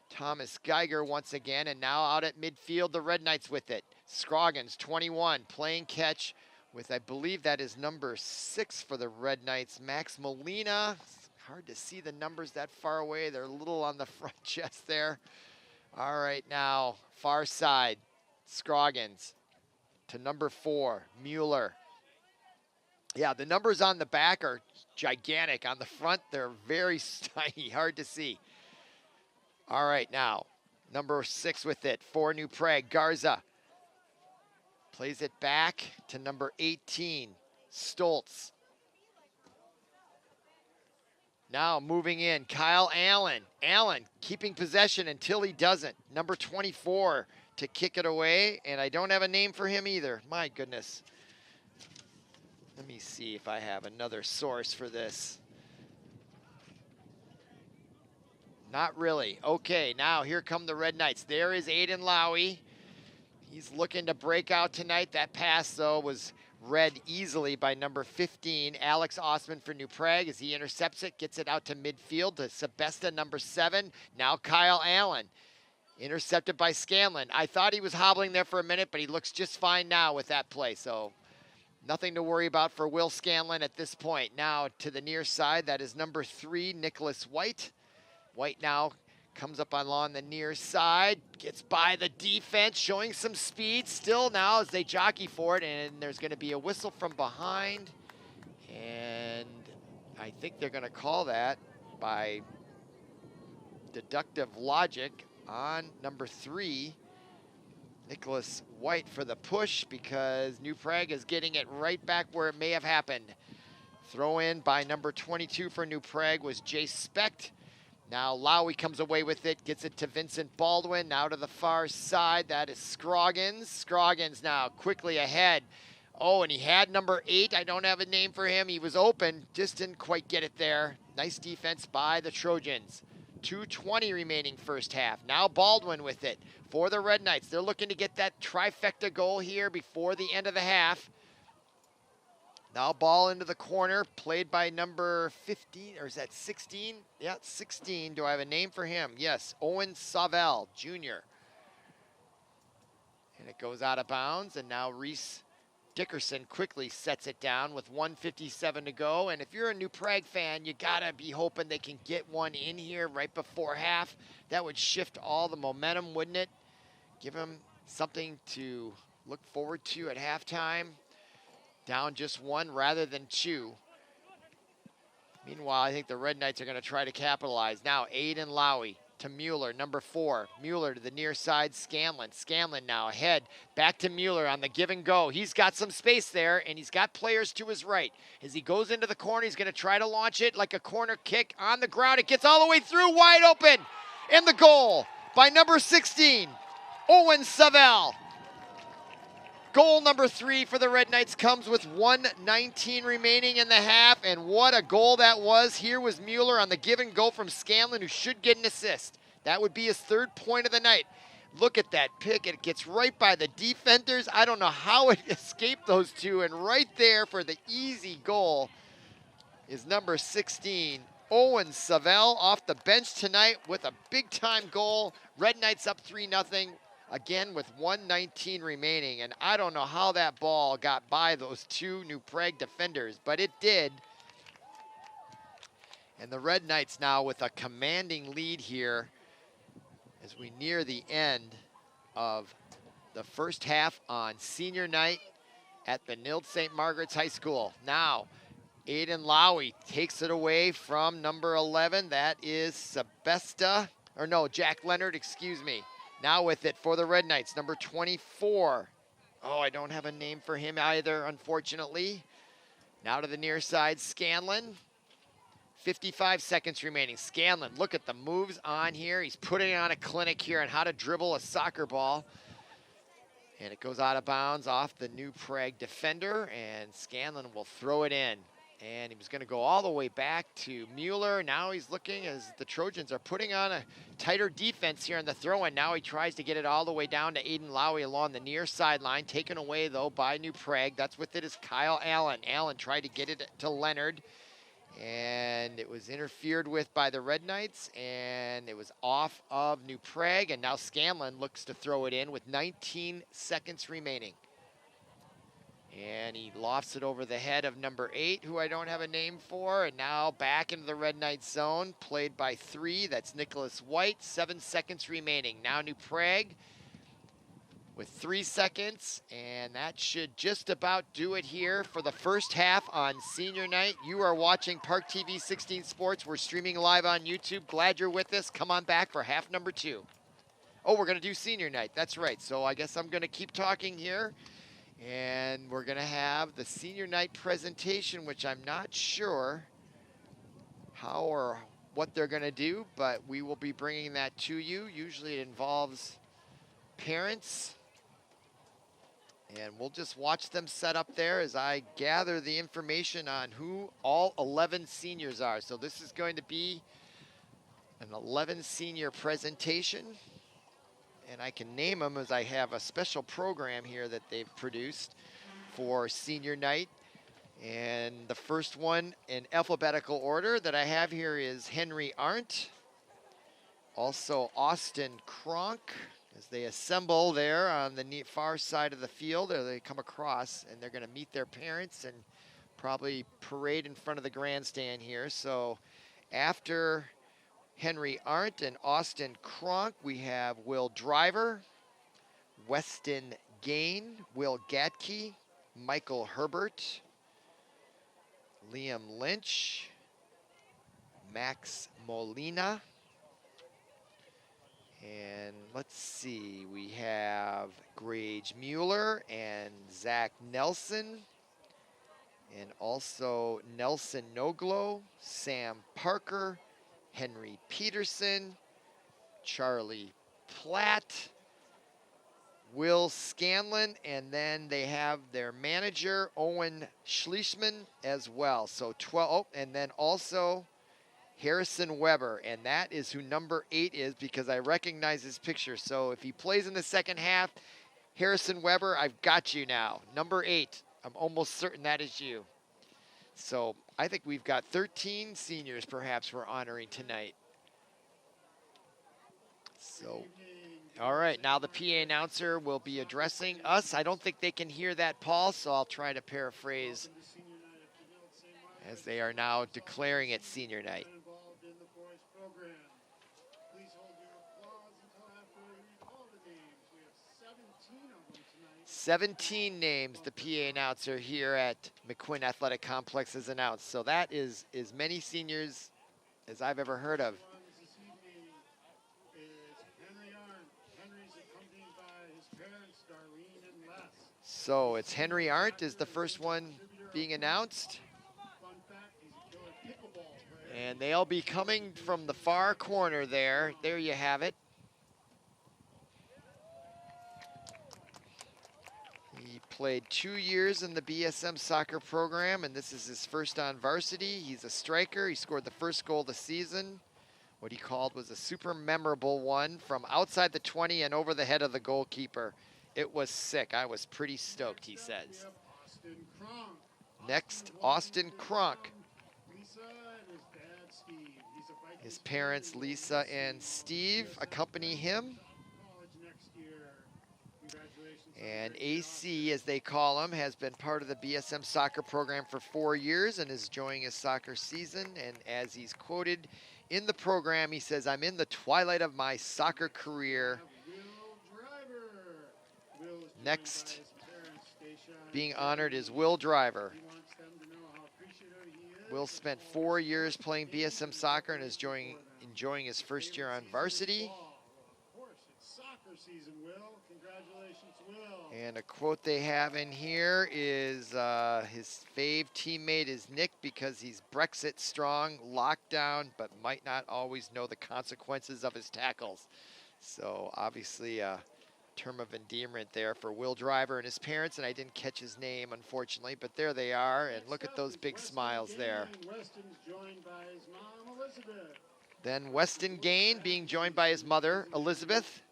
Thomas Geiger once again. And now out at midfield, the Red Knights with it. Scroggins, 21, playing catch with, I believe that is number 6 for the Red Knights, Max Molina. Hard to see the numbers that far away. They're a little on the front chest there. All right, now far side, Scroggins to number 4, Mueller. Yeah, the numbers on the back are gigantic. On the front, they're very tiny, hard to see. All right, now, number 6 with it for New Prague, Garza. Plays it back to number 18, Stoltz. Now moving in, Kyle Allen. Allen keeping possession until he doesn't. Number 24 to kick it away, and I don't have a name for him either. My goodness. Let me see if I have another source for this. Not really. Okay, now here come the Red Knights. There is Aiden Lowy. He's looking to break out tonight. That pass, though, was read easily by number 15, Alex Osman for New Prague, as he intercepts it, gets it out to midfield to Sebesta, number 7. Now Kyle Allen, intercepted by Scanlon. I thought he was hobbling there for a minute, but he looks just fine now with that play. So nothing to worry about for Will Scanlon at this point. Now to the near side, that is number 3, Nicholas White. White now comes up on the near side, gets by the defense, showing some speed still now as they jockey for it, and there's going to be a whistle from behind, and I think they're going to call that by deductive logic on number 3, Nicholas White, for the push, because New Prague is getting it right back where it may have happened. Throw in by number 22 for New Prague was Jay Specht. Now Lowy comes away with it, gets it to Vincent Baldwin. Now to the far side, that is Scroggins. Scroggins now quickly ahead. Oh, and he had number 8. I don't have a name for him. He was open, just didn't quite get it there. Nice defense by the Trojans. 2:20 remaining first half. Now Baldwin with it for the Red Knights. They're looking to get that trifecta goal here before the end of the half. Now ball into the corner, played by number 15, or is that 16? Yeah, 16. Do I have a name for him? Yes, Owen Savell, Jr. And it goes out of bounds, and now Reese Dickerson quickly sets it down with 1:57 to go. And if you're a New Prague fan, you gotta be hoping they can get one in here right before half. That would shift all the momentum, wouldn't it? Give them something to look forward to at halftime. Down just 1 rather than 2. Meanwhile, I think the Red Knights are going to try to capitalize. Now Aiden Lowy to Mueller, number 4. Mueller to the near side, Scanlon. Scanlon now ahead, back to Mueller on the give and go. He's got some space there, and he's got players to his right. As he goes into the corner, he's going to try to launch it like a corner kick on the ground. It gets all the way through, wide open. And the goal by number 16, Owen Savell. Goal number 3 for the Red Knights comes with 1:19 remaining in the half, and what a goal that was. Here was Mueller on the give and go from Scanlon, who should get an assist. That would be his 3rd point of the night. Look at that pick. It gets right by the defenders. I don't know how it escaped those two, and right there for the easy goal is number 16, Owen Savell, off the bench tonight with a big-time goal. Red Knights up 3-0. Again with 1:19 remaining, and I don't know how that ball got by those 2 New Prague defenders, but it did. And the Red Knights now with a commanding lead here as we near the end of the first half on senior night at Benilde-St. Margaret's High School. Now, Aiden Lowy takes it away from number 11. That is Sebesta, or no, Jack Leonard, excuse me. Now with it for the Red Knights, number 24. Oh, I don't have a name for him either, unfortunately. Now to the near side, Scanlon. 55 seconds remaining. Scanlon, look at the moves on here. He's putting on a clinic here on how to dribble a soccer ball. And it goes out of bounds off the New Prague defender, and Scanlon will throw it in. And he was going to go all the way back to Mueller. Now he's looking as the Trojans are putting on a tighter defense here on the throw-in. Now he tries to get it all the way down to Aiden Lowy along the near sideline. Taken away, though, by New Prague. That's with it is Kyle Allen. Allen tried to get it to Leonard, and it was interfered with by the Red Knights, and it was off of New Prague. And now Scanlon looks to throw it in with 19 seconds remaining. And he lofts it over the head of number 8, who I don't have a name for. And now back into the Red Knights zone, played by 3. That's Nicholas White. 7 seconds remaining. Now New Prague with 3 seconds. And that should just about do it here for the first half on senior night. You are watching ParkTV 16 Sports. We're streaming live on YouTube. Glad you're with us. Come on back for half number 2. Oh, we're going to do senior night. That's right. So I guess I'm going to keep talking here. And we're going to have the senior night presentation, which I'm not sure how or what they're going to do, but we will be bringing that to you. Usually it involves parents. And we'll just watch them set up there as I gather the information on who all 11 seniors are. So this is going to be an 11 senior presentation. And I can name them as I have a special program here that they've produced for senior night. And the first one in alphabetical order that I have here is Henry Arndt. Also Austin Kronk, as they assemble there on the far side of the field, or they come across and they're gonna meet their parents and probably parade in front of the grandstand here. So after Henry Arndt and Austin Kronk, we have Will Driver, Weston Gain, Will Gatke, Michael Herbert, Liam Lynch, Max Molina, and let's see, we have Gage Mueller and Zach Nelson, and also Nelson Noglo, Sam Parker, Henry Peterson, Charlie Platt, Will Scanlon, and then they have their manager, Owen Schliessman, as well. So 12, and then also Harrison Weber, and that is who number 8 is because I recognize his picture. So if he plays in the second half, Harrison Weber, I've got you now. Number 8, I'm almost certain that is you. So I think we've got 13 seniors perhaps we're honoring tonight. So, all right, now the PA announcer will be addressing us. I don't think they can hear that, Paul, so I'll try to paraphrase as they are now declaring it senior night. 17 names the PA announcer here at McQuinn Athletic Complex has announced. So that is as many seniors as I've ever heard of. So it's Henry Arndt is the first one being announced. And they'll be coming from the far corner there. There you have it. He played 2 years in the BSM soccer program, and this is his first on varsity. He's a striker. He scored the first goal of the season. What he called was a super memorable one from outside the 20 and over the head of the goalkeeper. It was sick. I was pretty stoked, he says. Next, Austin Kronk. His parents, Lisa and Steve, accompany him. And AC, as they call him, has been part of the BSM soccer program for 4 years and is enjoying his soccer season. And as he's quoted in the program, he says, "I'm in the twilight of my soccer career." Next, being honored is Will Driver. Will spent 4 years playing BSM soccer and is enjoying his first year on varsity. And a quote they have in here is his fave teammate is Nick because he's Brexit strong, locked down, but might not always know the consequences of his tackles. So obviously a term of endearment there for Will Driver and his parents, and I didn't catch his name, unfortunately, but there they are, and look at those big smiles there. Then Weston Gain being joined by his mother, Elizabeth.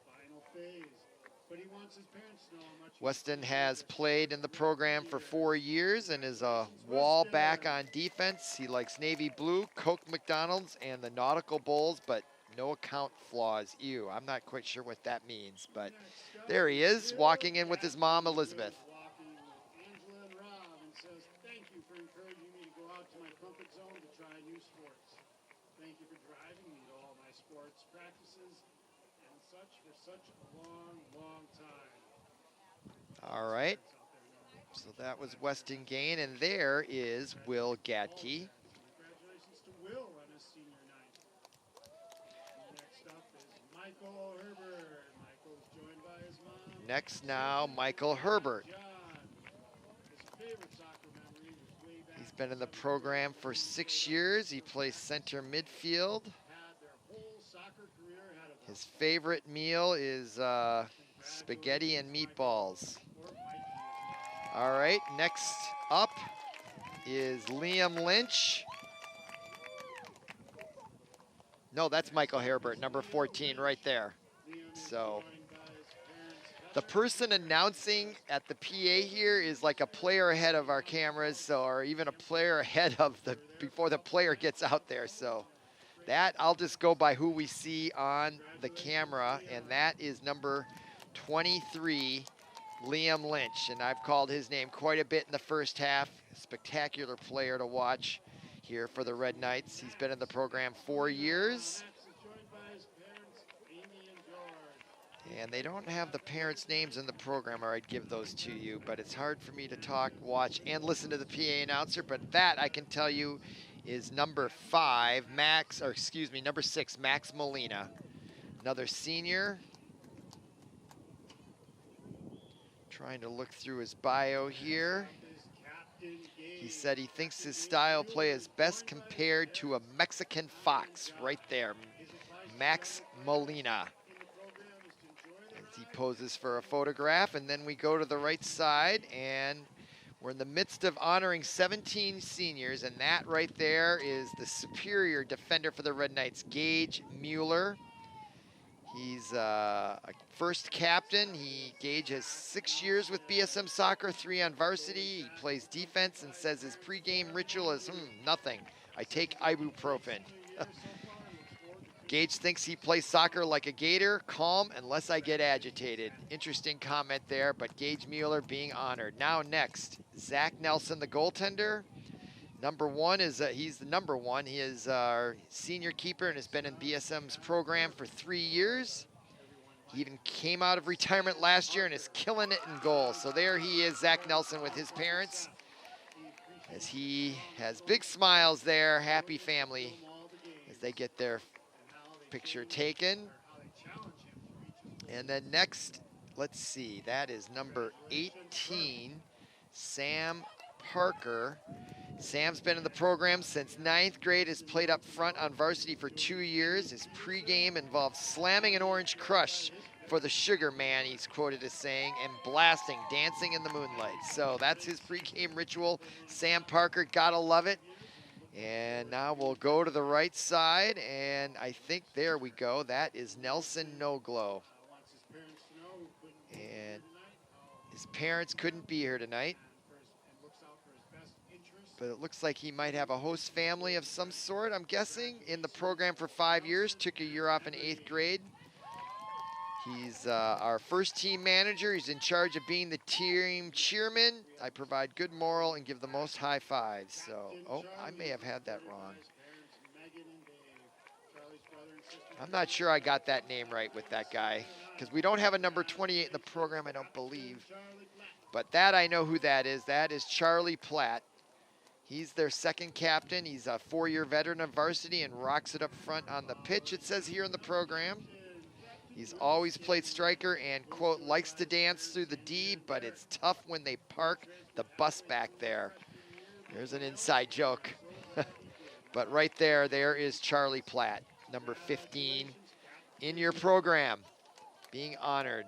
Weston has played in the program for 4 years and is a wall back on defense. He likes navy blue, Coke McDonald's, and the nautical bowls, but no account flaws. Ew, I'm not quite sure what that means, but there he is, walking in with his mom, Elizabeth. Thank you for driving me to all my sports practices and such for such a long, long time. All right, so that was Weston Gain, and there is Will Gatke. Congratulations to Will on his senior night. Next up is Michael Herbert. Michael's joined by his mom. Next now, Michael Herbert. His favorite soccer memory was way back. He's been in the program for 6 years. He plays center midfield. His favorite meal is spaghetti and meatballs. All right, next up is Liam Lynch. No, that's Michael Herbert, number 14 right there. Liam is So joined by his parents. the person announcing at the PA here is like a player ahead of our cameras, so, or even a player ahead of before the player gets out there. So that, I'll just go by who we see on the camera, and that is number 23, Liam Lynch. And I've called his name quite a bit in the first half. Spectacular player to watch here for the Red Knights. He's been in the program 4 years. Max is joined by his parents, Amy and George. And they don't have the parents' names in the program, or I'd give those to you, but it's hard for me to talk, watch, and listen to the PA announcer. But that, I can tell you, is number 5, Max, or excuse me, number 6, Max Molina. Another senior. Trying to look through his bio here. He said he thinks his style play is best compared to a Mexican fox, right there, Max Molina. As he poses for a photograph, and then we go to the right side, and we're in the midst of honoring 17 seniors, and that right there is the superior defender for the Red Knights, Gage Mueller. He's a first captain. Gage has 6 years with BSM Soccer, 3 on varsity. He plays defense and says his pregame ritual is, nothing. I take ibuprofen. Gage thinks he plays soccer like a gator, calm unless I get agitated. Interesting comment there, but Gage Mueller being honored. Now next, Zach Nelson, the goaltender. Number 1 is, he's the number 1. He is our senior keeper and has been in BSM's program for 3 years. He even came out of retirement last year and is killing it in goal. So there he is, Zach Nelson with his parents, as he has big smiles there, happy family, as they get their picture taken. And then next, let's see, that is number 18, Sam Parker. Sam's been in the program since 9th grade, has played up front on varsity for 2 years. His pregame involves slamming an orange crush for the Sugar Man, he's quoted as saying, and blasting, dancing in the moonlight. So that's his pregame ritual. Sam Parker, gotta love it. And now we'll go to the right side, and I think there we go. That is Nelson Noglo. And his parents couldn't be here tonight, but it looks like he might have a host family of some sort, I'm guessing. In the program for 5 years, took a year off in 8th grade. He's our first team manager. He's in charge of being the team chairman. I provide good moral and give the most high fives. So, oh, I may have had that wrong. I'm not sure I got that name right with that guy, because we don't have a number 28 in the program, I don't believe. But that, I know who that is. That is Charlie Platt. He's their second captain. He's a 4-year veteran of varsity and rocks it up front on the pitch, it says here in the program. He's always played striker and, quote, likes to dance through the D, but it's tough when they park the bus back there. There's an inside joke. But right there, there is Charlie Platt, number 15, in your program, being honored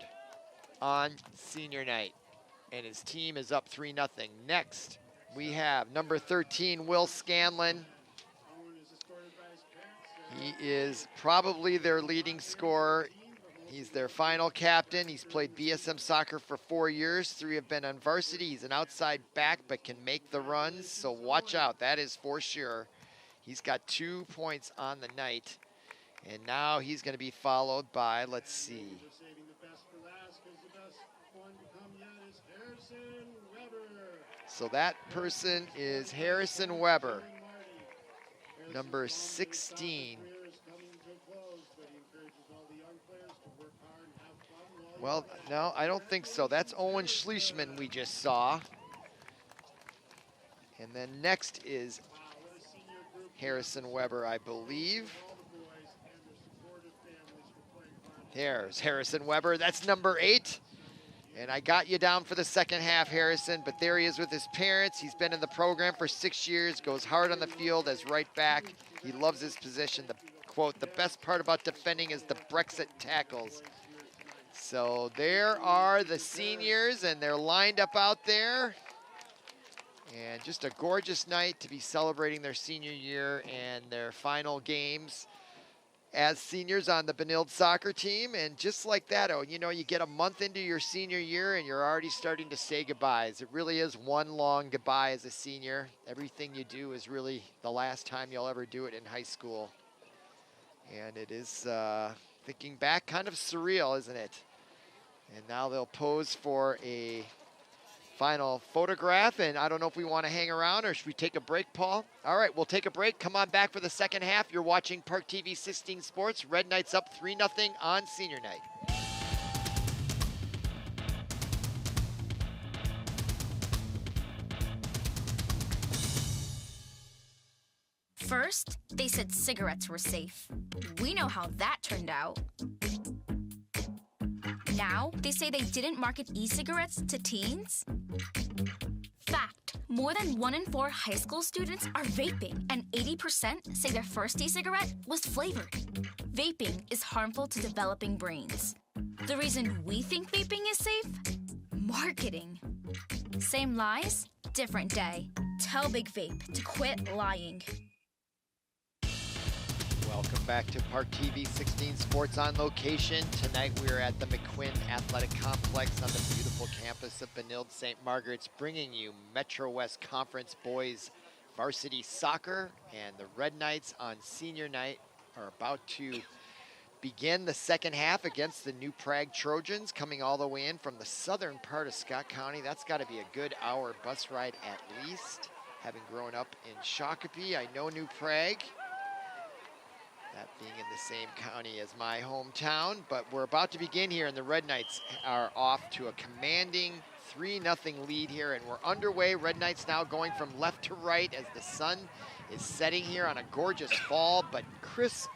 on senior night. And his team is up 3-0. Next, we have number 13, Will Scanlon. He is probably their leading scorer. He's their final captain. He's played BSM soccer for 4 years. 3 have been on varsity. He's an outside back, but can make the runs, so watch out. That is for sure. He's got 2 points on the night. And now he's going to be followed by, let's see. So that person is Harrison Weber, number 16. Well, no, I don't think so. That's Owen Schliessman we just saw. And then next is Harrison Weber, I believe. There's Harrison Weber. That's number 8. And I got you down for the second half, Harrison, but there he is with his parents. He's been in the program for 6 years, goes hard on the field as right back. He loves his position. The quote, the best part about defending is the Brexit tackles. So there are the seniors, and they're lined up out there. And just a gorgeous night to be celebrating their senior year and their final games as seniors on the Benilde soccer team. And just like that, oh, you know, you get a month into your senior year and you're already starting to say goodbyes. It really is one long goodbye as a senior. Everything you do is really the last time you'll ever do it in high school. And it is, thinking back, kind of surreal, isn't it? And now they'll pose for a final photograph, and I don't know if we want to hang around or should we take a break, Paul? All right, we'll take a break. Come on back for the second half. You're watching ParkTV 16 Sports. Red Knights up 3-0 on senior night. First, they said cigarettes were safe. We know how that turned out. Now, they say they didn't market e-cigarettes to teens? Fact, more than 1 in 4 high school students are vaping, and 80% say their first e-cigarette was flavored. Vaping is harmful to developing brains. The reason we think vaping is safe? Marketing. Same lies, different day. Tell Big Vape to quit lying. Welcome back to ParkTV 16 Sports on Location. Tonight we are at the McQuinn Athletic Complex on the beautiful campus of Benilde-St. Margaret's, bringing you Metro West Conference Boys Varsity Soccer. And the Red Knights on senior night are about to begin the second half against the New Prague Trojans, coming all the way in from the southern part of Scott County. That's got to be a good hour bus ride at least. Having grown up in Shakopee, I know New Prague, that being in the same county as my hometown. But we're about to begin here, and the Red Knights are off to a commanding 3-0 lead here, and we're underway. Red Knights now going from left to right as the sun is setting here on a gorgeous fall but crisp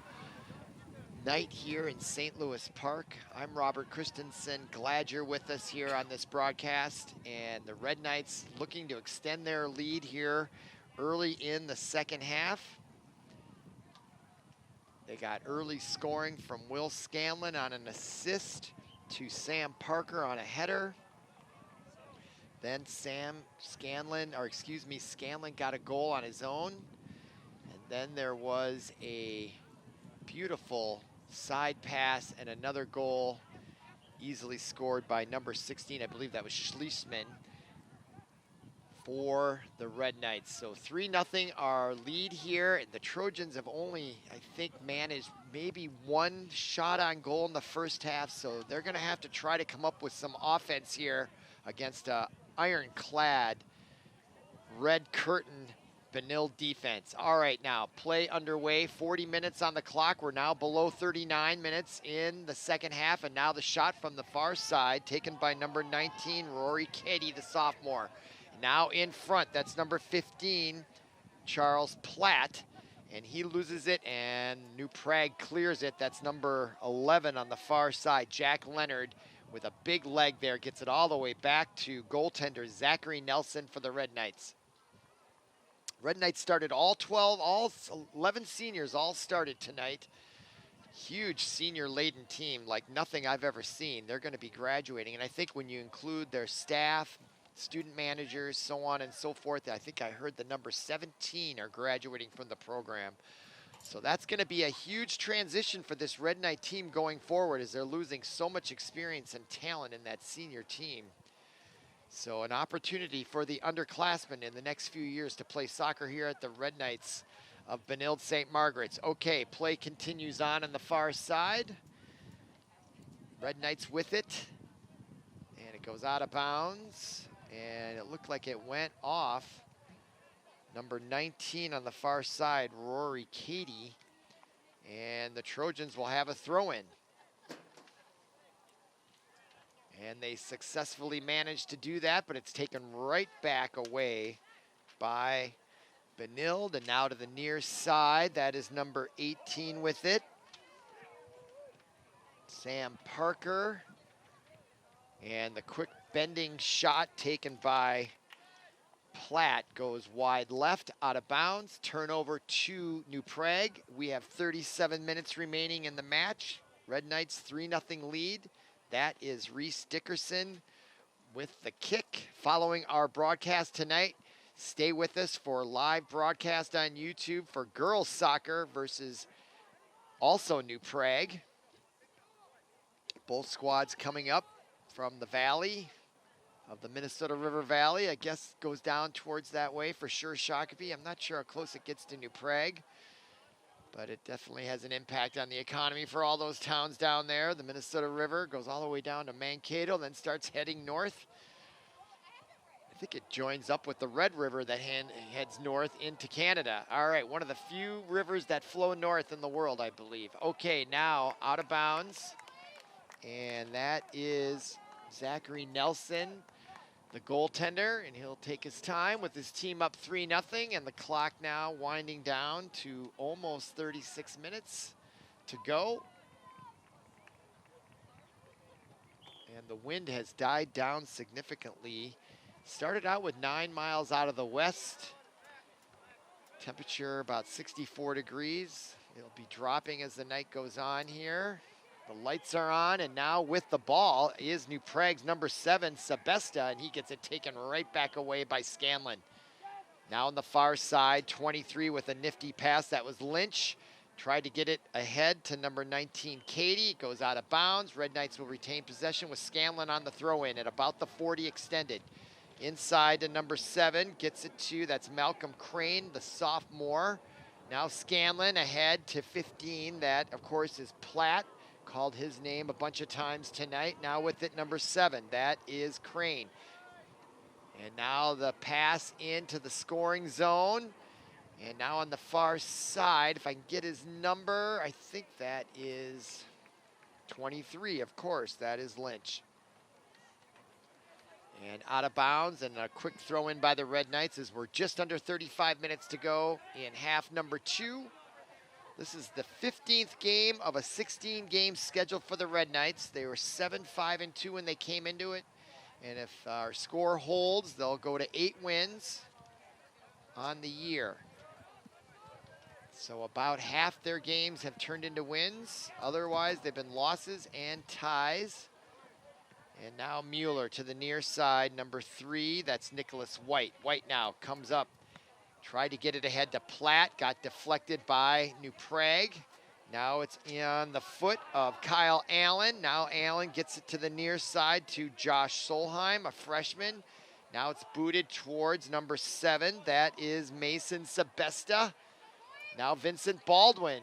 night here in St. Louis Park. I'm Robert Christensen. Glad you're with us here on this broadcast. And the Red Knights looking to extend their lead here early in the second half. They got early scoring from Will Scanlon on an assist to Sam Parker on a header. Then Scanlon got a goal on his own. And then there was a beautiful side pass and another goal easily scored by number 16. I believe that was Schließman for the Red Knights. So 3-0 our lead here. The Trojans have only, I think, managed maybe one shot on goal in the first half, so they're gonna have to try to come up with some offense here against a ironclad red curtain Benilde defense. All right, now play underway, 40 minutes on the clock. We're now below 39 minutes in the second half, and now the shot from the far side taken by number 19, Rory Katie, the sophomore. Now in front, that's number 15, Charles Platt, and he loses it, and New Prague clears it. That's number 11 on the far side, Jack Leonard, with a big leg there, gets it all the way back to goaltender Zachary Nelson for the Red Knights. Red Knights started all 11 seniors all started tonight. Huge senior-laden team, like nothing I've ever seen. They're going to be graduating, and I think when you include their staff, student managers, so on and so forth, I think I heard the number 17 are graduating from the program. So that's going to be a huge transition for this Red Knight team going forward, as they're losing so much experience and talent in that senior team. So an opportunity for the underclassmen in the next few years to play soccer here at the Red Knights of Benilde-St. Margaret's. Okay, play continues on the far side. Red Knights with it. And it goes out of bounds. And it looked like it went off number 19 on the far side, Rory Katie. And the Trojans will have a throw-in. And they successfully managed to do that, but it's taken right back away by Benilde. And now to the near side, that is number 18 with it, Sam Parker. And the quick bending shot taken by Platt goes wide left, out of bounds. Turnover to New Prague. We have 37 minutes remaining in the match. Red Knights 3-0 lead. That is Reese Dickerson with the kick. Following our broadcast tonight, stay with us for live broadcast on YouTube for girls soccer versus also New Prague. Both squads coming up from the valley of the Minnesota River Valley. I guess goes down towards that way for sure, Shakopee. I'm not sure how close it gets to New Prague, but it definitely has an impact on the economy for all those towns down there. The Minnesota River goes all the way down to Mankato, then starts heading north. I think it joins up with the Red River that heads north into Canada. All right, one of the few rivers that flow north in the world, I believe. Okay, now out of bounds, and that is Zachary Nelson, the goaltender, and he'll take his time with his team up 3-0, and the clock now winding down to almost 36 minutes to go. And the wind has died down significantly. Started out with 9 miles out of the west. Temperature about 64 degrees. It'll be dropping as the night goes on here. The lights are on, and now with the ball is New Prague's number 7, Sebesta, and he gets it taken right back away by Scanlon. Now on the far side, 23 with a nifty pass. That was Lynch. Tried to get it ahead to number 19, Katie. It goes out of bounds. Red Knights will retain possession with Scanlon on the throw-in at about the 40 extended. Inside to number 7, gets it to, that's Malcolm Crane, the sophomore. Now Scanlon ahead to 15. That, of course, is Platt. Called his name a bunch of times tonight. Now with it, number 7, that is Crane. And now the pass into the scoring zone. And now on the far side, if I can get his number, I think that is 23, of course, that is Lynch. And out of bounds, and a quick throw in by the Red Knights as we're just under 35 minutes to go in half number 2. This is the 15th game of a 16-game schedule for the Red Knights. They were 7-5-2 when they came into it. And if our score holds, they'll go to 8 wins on the year. So about half their games have turned into wins. Otherwise, they've been losses and ties. And now Mueller to the near side, number 3, that's Nicholas White. White now comes up, tried to get it ahead to Platt, got deflected by New Prague. Now it's on the foot of Kyle Allen. Now Allen gets it to the near side to Josh Solheim, a freshman. Now it's booted towards number 7, that is Mason Sebesta. Now Vincent Baldwin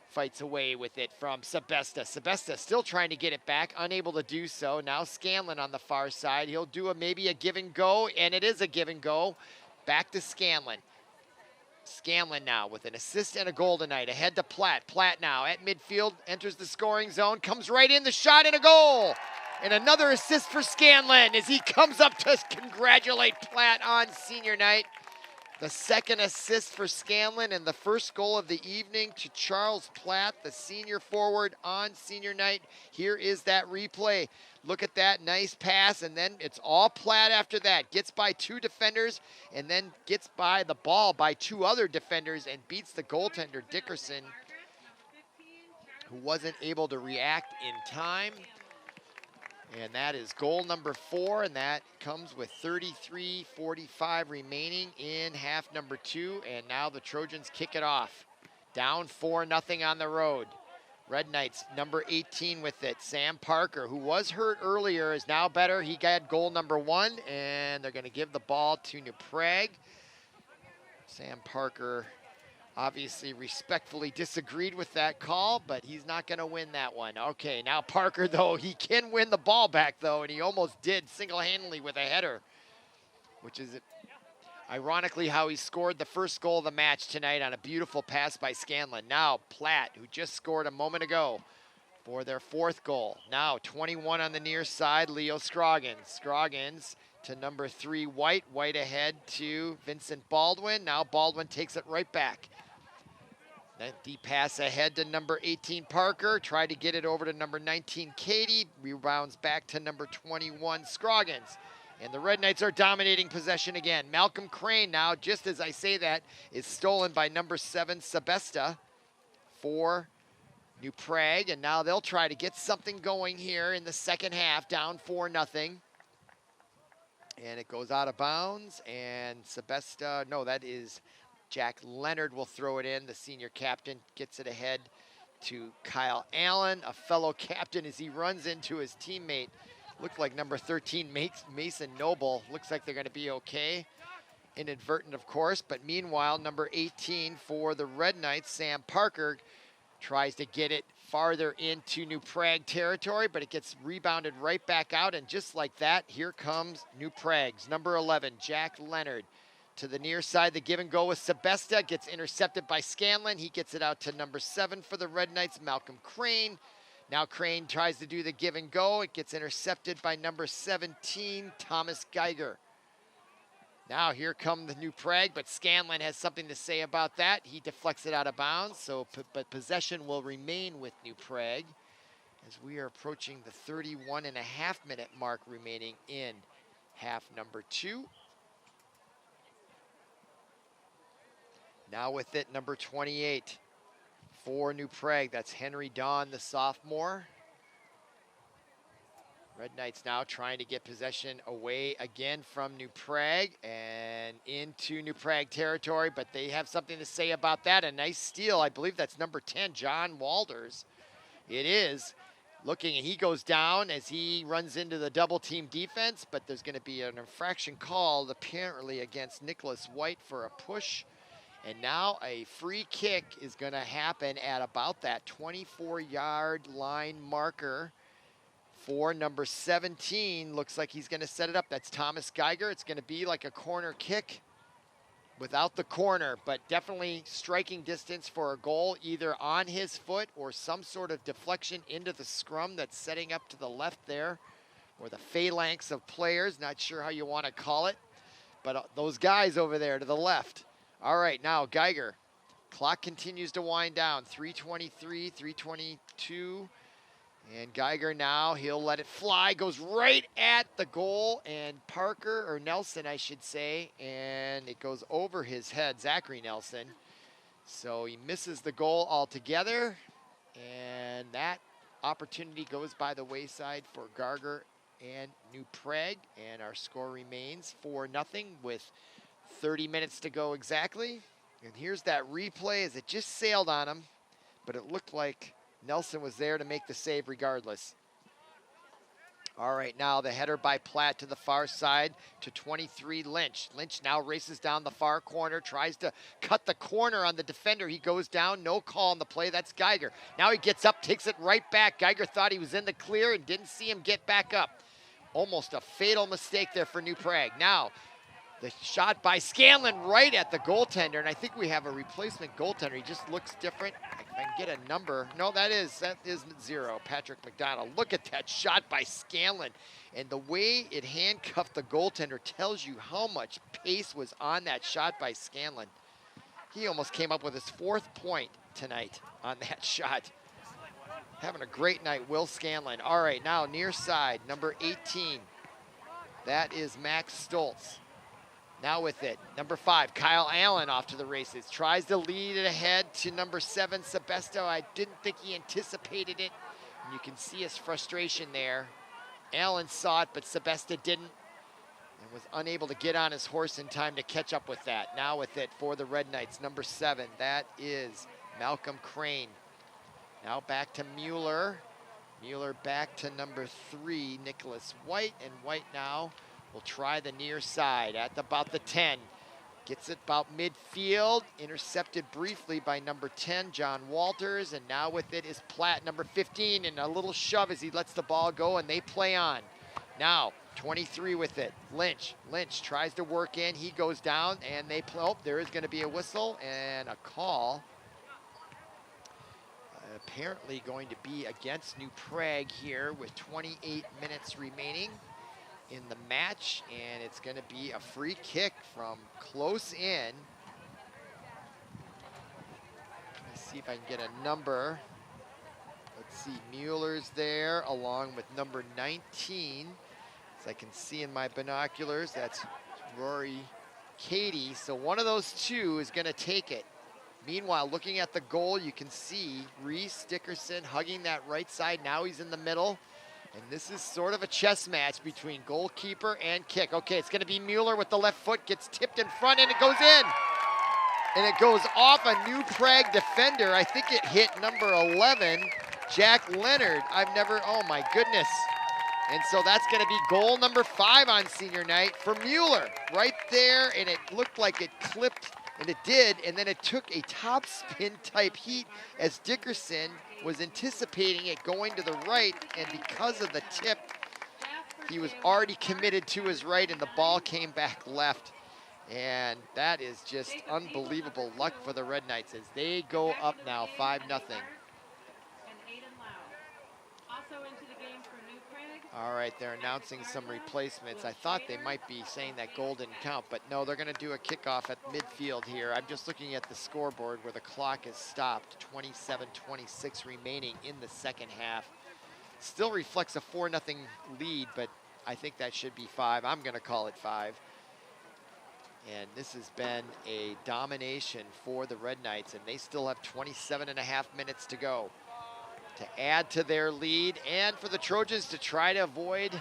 fights away with it from Sebesta. Sebesta still trying to get it back, unable to do so. Now Scanlon on the far side. He'll do maybe a give and go, and it is a give and go. Back to Scanlon. Scanlon now with an assist and a goal tonight. Ahead to Platt. Platt now at midfield, enters the scoring zone, comes right in, the shot and a goal. And another assist for Scanlon as he comes up to congratulate Platt on senior night. The second assist for Scanlon and the first goal of the evening to Charles Platt, the senior forward on senior night. Here is that replay. Look at that nice pass, and then it's all Platt after that. Gets by 2 defenders and then gets by the ball by 2 other defenders and beats the goaltender, Dickerson, who wasn't able to react in time. And that is goal number 4, and that comes with 33:45 remaining in half number 2. And now the Trojans kick it off. Down 4-0 on the road. Red Knights, number 18 with it. Sam Parker, who was hurt earlier, is now better. He got goal number 1, and they're going to give the ball to New Prague. Sam Parker obviously respectfully disagreed with that call, but he's not going to win that one. Okay, now Parker, though, he can win the ball back, though, and he almost did single-handedly with a header, which is ironically how he scored the first goal of the match tonight on a beautiful pass by Scanlon. Now Platt, who just scored a moment ago for their 4th goal. Now 21 on the near side, Leo Scroggins. Scroggins to number 3, White. White ahead to Vincent Baldwin. Now Baldwin takes it right back. That deep pass ahead to number 18, Parker. Tried to get it over to number 19, Katie. Rebounds back to number 21, Scroggins. And the Red Knights are dominating possession again. Malcolm Crane now, just as I say that, is stolen by number 7, Sebesta for New Prague. And now they'll try to get something going here in the second half, down 4-0. And it goes out of bounds, and Sebesta, no, that is Jack Leonard will throw it in. The senior captain gets it ahead to Kyle Allen, a fellow captain, as he runs into his teammate. Looked like number 13, Mason Noble. Looks like they're going to be okay. Inadvertent, of course, but meanwhile, number 18 for the Red Knights, Sam Parker, tries to get it farther into New Prague territory, but it gets rebounded right back out, and just like that, here comes New Prague's number 11, Jack Leonard. To the near side, the give and go with Sebesta, gets intercepted by Scanlon. He gets it out to number 7 for the Red Knights, Malcolm Crane. Now Crane tries to do the give and go. It gets intercepted by number 17, Thomas Geiger. Now here come the New Prague, but Scanlon has something to say about that. He deflects it out of bounds, but possession will remain with New Prague as we are approaching the 31.5-minute mark remaining in half number 2. Now with it, number 28 for New Prague. That's Henry Dawn, the sophomore. Red Knights now trying to get possession away again from New Prague and into New Prague territory, but they have something to say about that. A nice steal. I believe that's number 10, John Walters. It is. Looking, and he goes down as he runs into the double team defense, but there's going to be an infraction called apparently against Nicholas White for a push. And now a free kick is going to happen at about that 24-yard line marker for number 17. Looks like he's going to set it up. That's Thomas Geiger. It's going to be like a corner kick without the corner, but definitely striking distance for a goal, either on his foot or some sort of deflection into the scrum that's setting up to the left there, or the phalanx of players. Not sure how you want to call it, but those guys over there to the left. All right, now Geiger. Clock continues to wind down. 3:23, 3:22. And Geiger now, he'll let it fly. Goes right at the goal. And Parker, or Nelson, I should say. And it goes over his head, Zachary Nelson. So he misses the goal altogether. And that opportunity goes by the wayside for Geiger and New Prague. And our score remains 4-0 with 30 minutes to go exactly. And here's that replay as it just sailed on him, but it looked like Nelson was there to make the save regardless. All right, now the header by Platt to the far side to 23, Lynch. Lynch now races down the far corner, tries to cut the corner on the defender. He goes down, no call on the play. That's Geiger. Now he gets up, takes it right back. Geiger thought he was in the clear and didn't see him get back up. Almost a fatal mistake there for New Prague. Now, the shot by Scanlon right at the goaltender, and I think we have a replacement goaltender. He just looks different. If I can get a number. No, that is 0, Patrick McDonald. Look at that shot by Scanlon. And the way it handcuffed the goaltender tells you how much pace was on that shot by Scanlon. He almost came up with his 4th point tonight on that shot. Having a great night, Will Scanlon. All right, now near side, number 18. That is Max Stoltz. Now with it, number 5, Kyle Allen off to the races. Tries to lead it ahead to number 7, Sebesto. I didn't think he anticipated it. And you can see his frustration there. Allen saw it, but Sebesta didn't, and was unable to get on his horse in time to catch up with that. Now with it for the Red Knights, number 7, that is Malcolm Crane. Now back to Mueller. Mueller back to number 3, Nicholas White, and White now will try the near side at about the 10. Gets it about midfield, intercepted briefly by number 10, John Walters, and now with it is Platt, number 15, and a little shove as he lets the ball go, and they play on. Now, 23 with it, Lynch. Lynch tries to work in, he goes down, and they play. Oh, there is going to be a whistle and a call. Apparently going to be against New Prague here with 28 minutes remaining in the match, and it's going to be a free kick from close in. Let's see if I can get a number. Let's see, Mueller's there along with number 19. As I can see in my binoculars, that's Rory Cady. So one of those two is going to take it. Meanwhile, looking at the goal, you can see Reese Dickerson hugging that right side. Now he's in the middle. And this is sort of a chess match between goalkeeper and kick. Okay, it's going to be Mueller with the left foot, gets tipped in front, and it goes in. and it goes off a New Prague defender. I think it hit number 11, Jack Leonard. Oh my goodness. And so that's gonna be goal number 5 on senior night for Mueller. Right there, and it looked like it clipped, and it did, and then it took a top spin type heat as Dickerson was anticipating it going to the right, and because of the tip, he was already committed to his right, and the ball came back left. And that is just unbelievable luck for the Red Knights as they go up now 5-0. All right, they're announcing some replacements. I thought they might be saying that goal didn't count, but no, they're gonna do a kickoff at midfield here. I'm just looking at the scoreboard where the clock is stopped, 27-26 remaining in the second half. Still reflects a 4-0 lead, but I think that should be 5. I'm gonna call it 5. And this has been a domination for the Red Knights, and they still have 27.5 minutes to go to add to their lead, and for the Trojans to try to avoid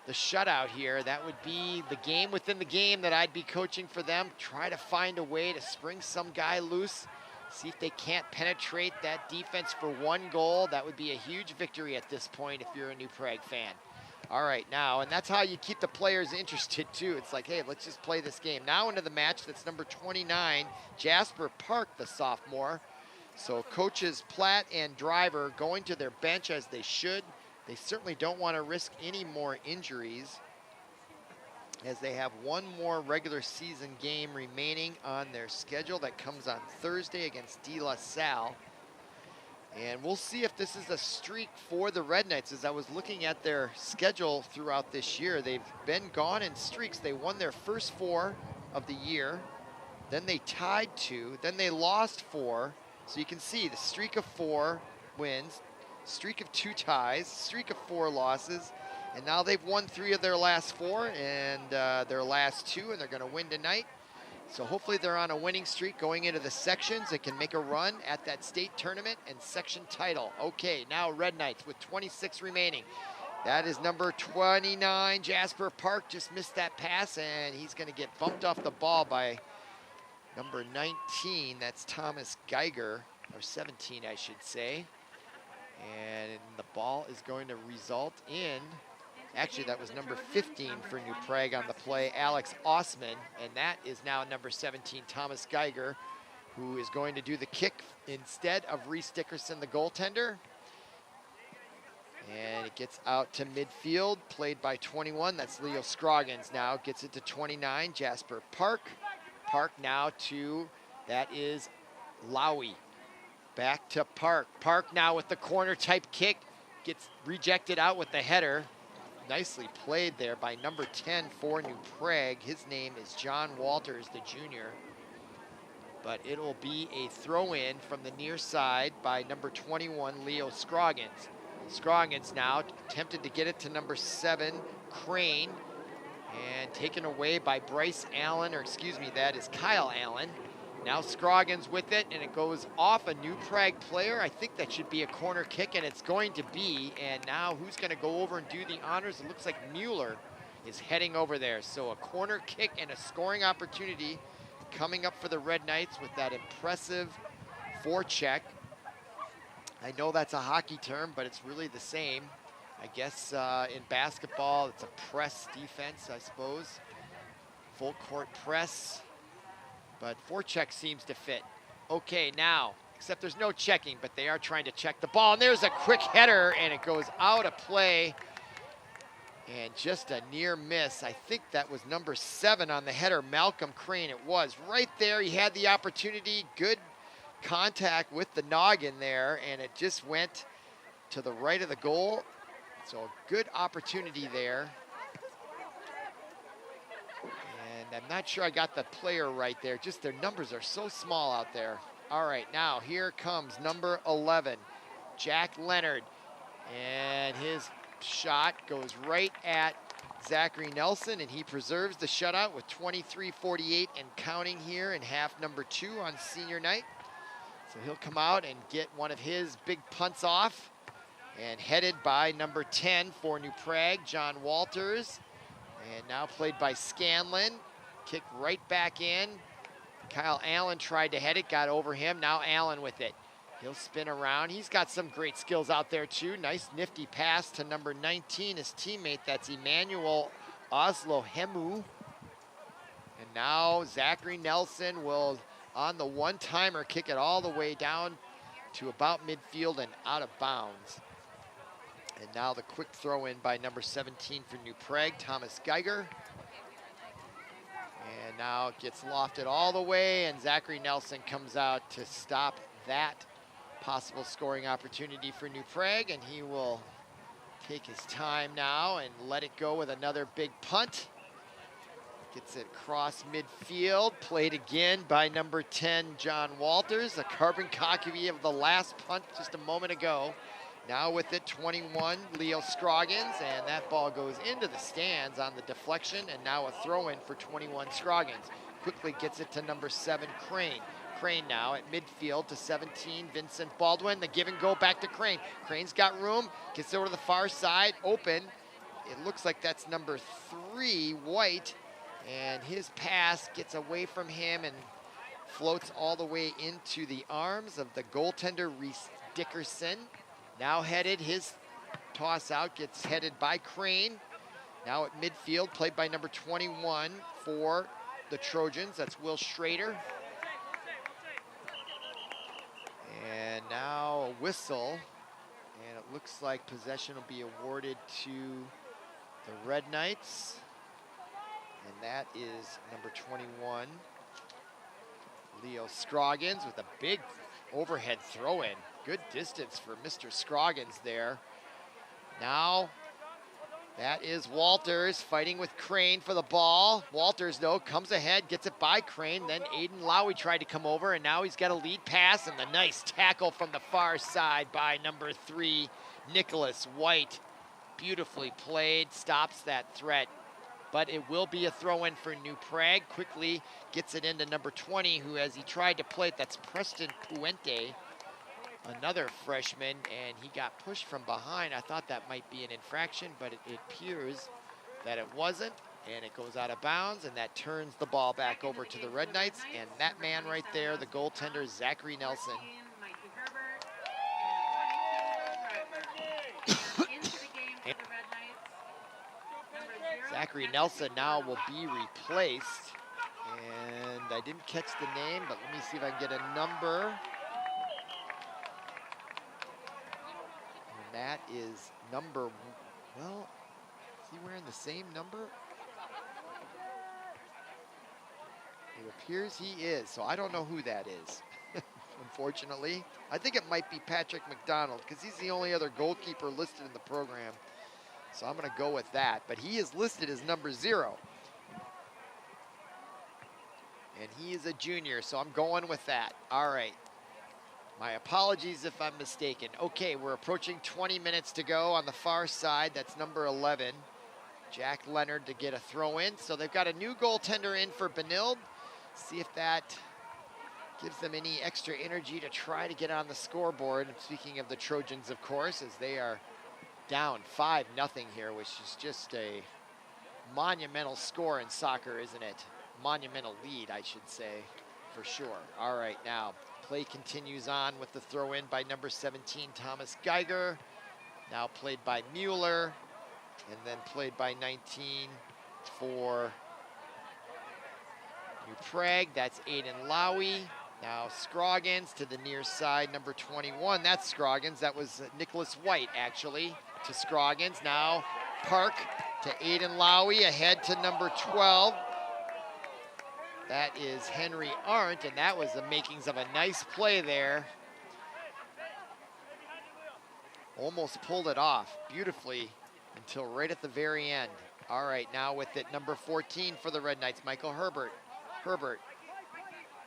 the shutout here. That would be the game within the game that I'd be coaching for them. Try to find a way to spring some guy loose, see if they can't penetrate that defense for 1 goal. That would be a huge victory at this point if you're a New Prague fan. All right, now, and that's how you keep the players interested too. It's like, hey, let's just play this game. Now into the match, that's number 29, Jasper Park, the sophomore. So coaches Platt and Driver going to their bench as they should. They certainly don't want to risk any more injuries as they have 1 more regular season game remaining on their schedule that comes on Thursday against De La Salle. And we'll see if this is a streak for the Red Knights. As I was looking at their schedule throughout this year, they've been gone in streaks. They won their first 4 of the year, then they tied 2, then they lost 4. So you can see the streak of 4 wins, streak of 2 ties, streak of 4 losses, and now they've won 3 of their last 4 and their last 2, and they're gonna win tonight. So hopefully they're on a winning streak going into the sections and can make a run at that state tournament and section title. Okay, now Red Knights with 26 remaining. That is number 29, Jasper Park, just missed that pass, and he's gonna get bumped off the ball by number 19, that's Thomas Geiger, or 17, I should say. And the ball is going to result in, actually that was number 15 for New Prague on the play, Alex Osman, and that is now number 17, Thomas Geiger, who is going to do the kick instead of Reese Dickerson, the goaltender. And it gets out to midfield, played by 21, that's Leo Scroggins now, gets it to 29, Jasper Park. Park now to, that is Lowy. Back to Park. Park now with the corner type kick, gets rejected out with the header. Nicely played there by number 10 for New Prague. His name is John Walters, the junior. But it'll be a throw in from the near side by number 21, Leo Scroggins. Scroggins now attempted to get it to number 7, Crane. And taken away by Bryce Allen, or excuse me, that is Kyle Allen. Now Scroggins with it, and it goes off a New Prague player. I think that should be a corner kick, and it's going to be. And now who's going to go over and do the honors? It looks like Mueller is heading over there. So a corner kick and a scoring opportunity coming up for the Red Knights with that impressive forecheck. I know that's a hockey term, but it's really the same. I guess in basketball, it's a press defense, I suppose. Full court press, but forecheck seems to fit. Okay, now, except there's no checking, but they are trying to check the ball, and there's a quick header, and it goes out of play, and just a near miss. I think that was number 7 on the header, Malcolm Crane. It was right there. He had the opportunity, good contact with the noggin there, and it just went to the right of the goal. So a good opportunity there. And I'm not sure I got the player right there. Just their numbers are so small out there. All right, now here comes number 11, Jack Leonard. And his shot goes right at Zachary Nelson, and he preserves the shutout with 23:48 and counting here in half number 2 on senior night. So he'll come out and get one of his big punts off. And headed by number 10 for New Prague, John Walters. And now played by Scanlon. Kick right back in. Kyle Allen tried to head it, got over him. Now Allen with it. He'll spin around. He's got some great skills out there too. Nice nifty pass to number 19, his teammate. That's Emmanuel Oslohemu. And now Zachary Nelson will, on the one-timer, kick it all the way down to about midfield and out of bounds. And now the quick throw in by number 17 for New Prague, Thomas Geiger. And now it gets lofted all the way, and Zachary Nelson comes out to stop that possible scoring opportunity for New Prague, and he will take his time now and let it go with another big punt. Gets it across midfield, played again by number 10, John Walters, a carbon copy of the last punt just a moment ago. Now with it, 21, Leo Scroggins, and that ball goes into the stands on the deflection, and now a throw-in for 21, Scroggins. Quickly gets it to number 7, Crane. Crane now at midfield to 17, Vincent Baldwin. The give and go back to Crane. Crane's got room, gets over to the far side, open. It looks like that's number 3, White, and his pass gets away from him and floats all the way into the arms of the goaltender, Reese Dickerson. Now headed, his toss out gets headed by Crane. Now at midfield, played by number 21 for the Trojans. That's Will Schrader. And now a whistle. And it looks like possession will be awarded to the Red Knights. And that is number 21, Leo Scroggins, with a big overhead throw-in. Good distance for Mr. Scroggins there. Now, that is Walters fighting with Crane for the ball. Walters, though, comes ahead, gets it by Crane. Then Aiden Lowry tried to come over, and now he's got a lead pass, and the nice tackle from the far side by number 3, Nicholas White. Beautifully played, stops that threat. But it will be a throw-in for New Prague. Quickly gets it into number 20, who, as he tried to play it, that's Preston Puente, another freshman, and he got pushed from behind. I thought that might be an infraction, but it appears that it wasn't, and it goes out of bounds, and that turns the ball back over to the Red Knights, and that man right there, the goaltender, Zachary Nelson. Zachary Nelson now will be replaced, and I didn't catch the name, but let me see if I can get a number. And that is number, well, is he wearing the same number? It appears he is, so I don't know who that is, unfortunately. I think it might be Patrick McDonald, because he's the only other goalkeeper listed in the program. So I'm going to go with that, but he is listed as number 0. And he is a junior, so I'm going with that. All right. My apologies if I'm mistaken. Okay, we're approaching 20 minutes to go on the far side. That's number 11, Jack Leonard, to get a throw in. So they've got a new goaltender in for Benilde. See if that gives them any extra energy to try to get on the scoreboard. Speaking of the Trojans, of course, as they are down 5-0 here, which is just a monumental score in soccer, isn't it? Monumental lead, I should say, for sure. All right, now play continues on with the throw in by number 17, Thomas Geiger. Now played by Mueller, and then played by 19 for New Prague. That's Aiden Lowry. Now Scroggins to the near side, number 21. That's Scroggins. That was Nicholas White, actually, to Scroggins. Now Park to Aiden Lowry, ahead to number 12. That is Henry Arndt, and that was the makings of a nice play there. Almost pulled it off beautifully until right at the very end. All right, now with it, number 14 for the Red Knights, Michael Herbert. Herbert,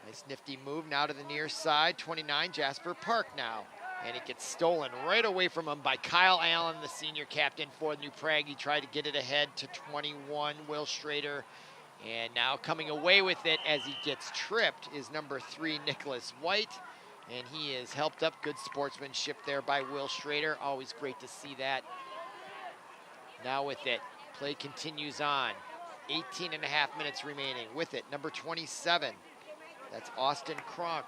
nice nifty move now to the near side, 29, Jasper Park now. And it gets stolen right away from him by Kyle Allen, the senior captain for New Prague. He tried to get it ahead to 21, Will Schrader. And now coming away with it as he gets tripped is number 3, Nicholas White. And he is helped up. Good sportsmanship there by Will Schrader. Always great to see that. Now with it, play continues on. 18.5 minutes remaining. With it, number 27, That's Austin Kronk.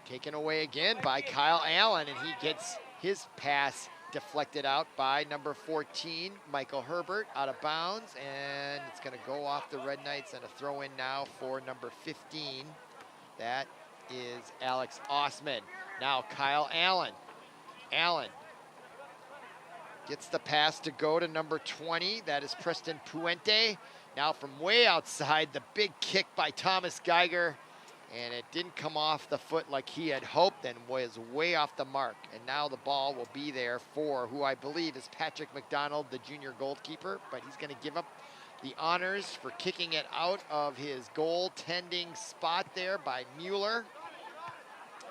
Taken away again by Kyle Allen, and he gets his pass deflected out by number 14, Michael Herbert, out of bounds, and it's going to go off the Red Knights, and a throw in now for number 15. That is Alex Osman. Now Kyle Allen. Allen gets the pass to go to number 20. That is Preston Puente. Now from way outside, the big kick by Thomas Geiger, and it didn't come off the foot like he had hoped and was way off the mark. And now the ball will be there for who I believe is Patrick McDonald, the junior goalkeeper, but he's going to give up the honors for kicking it out of his goaltending spot there by Mueller.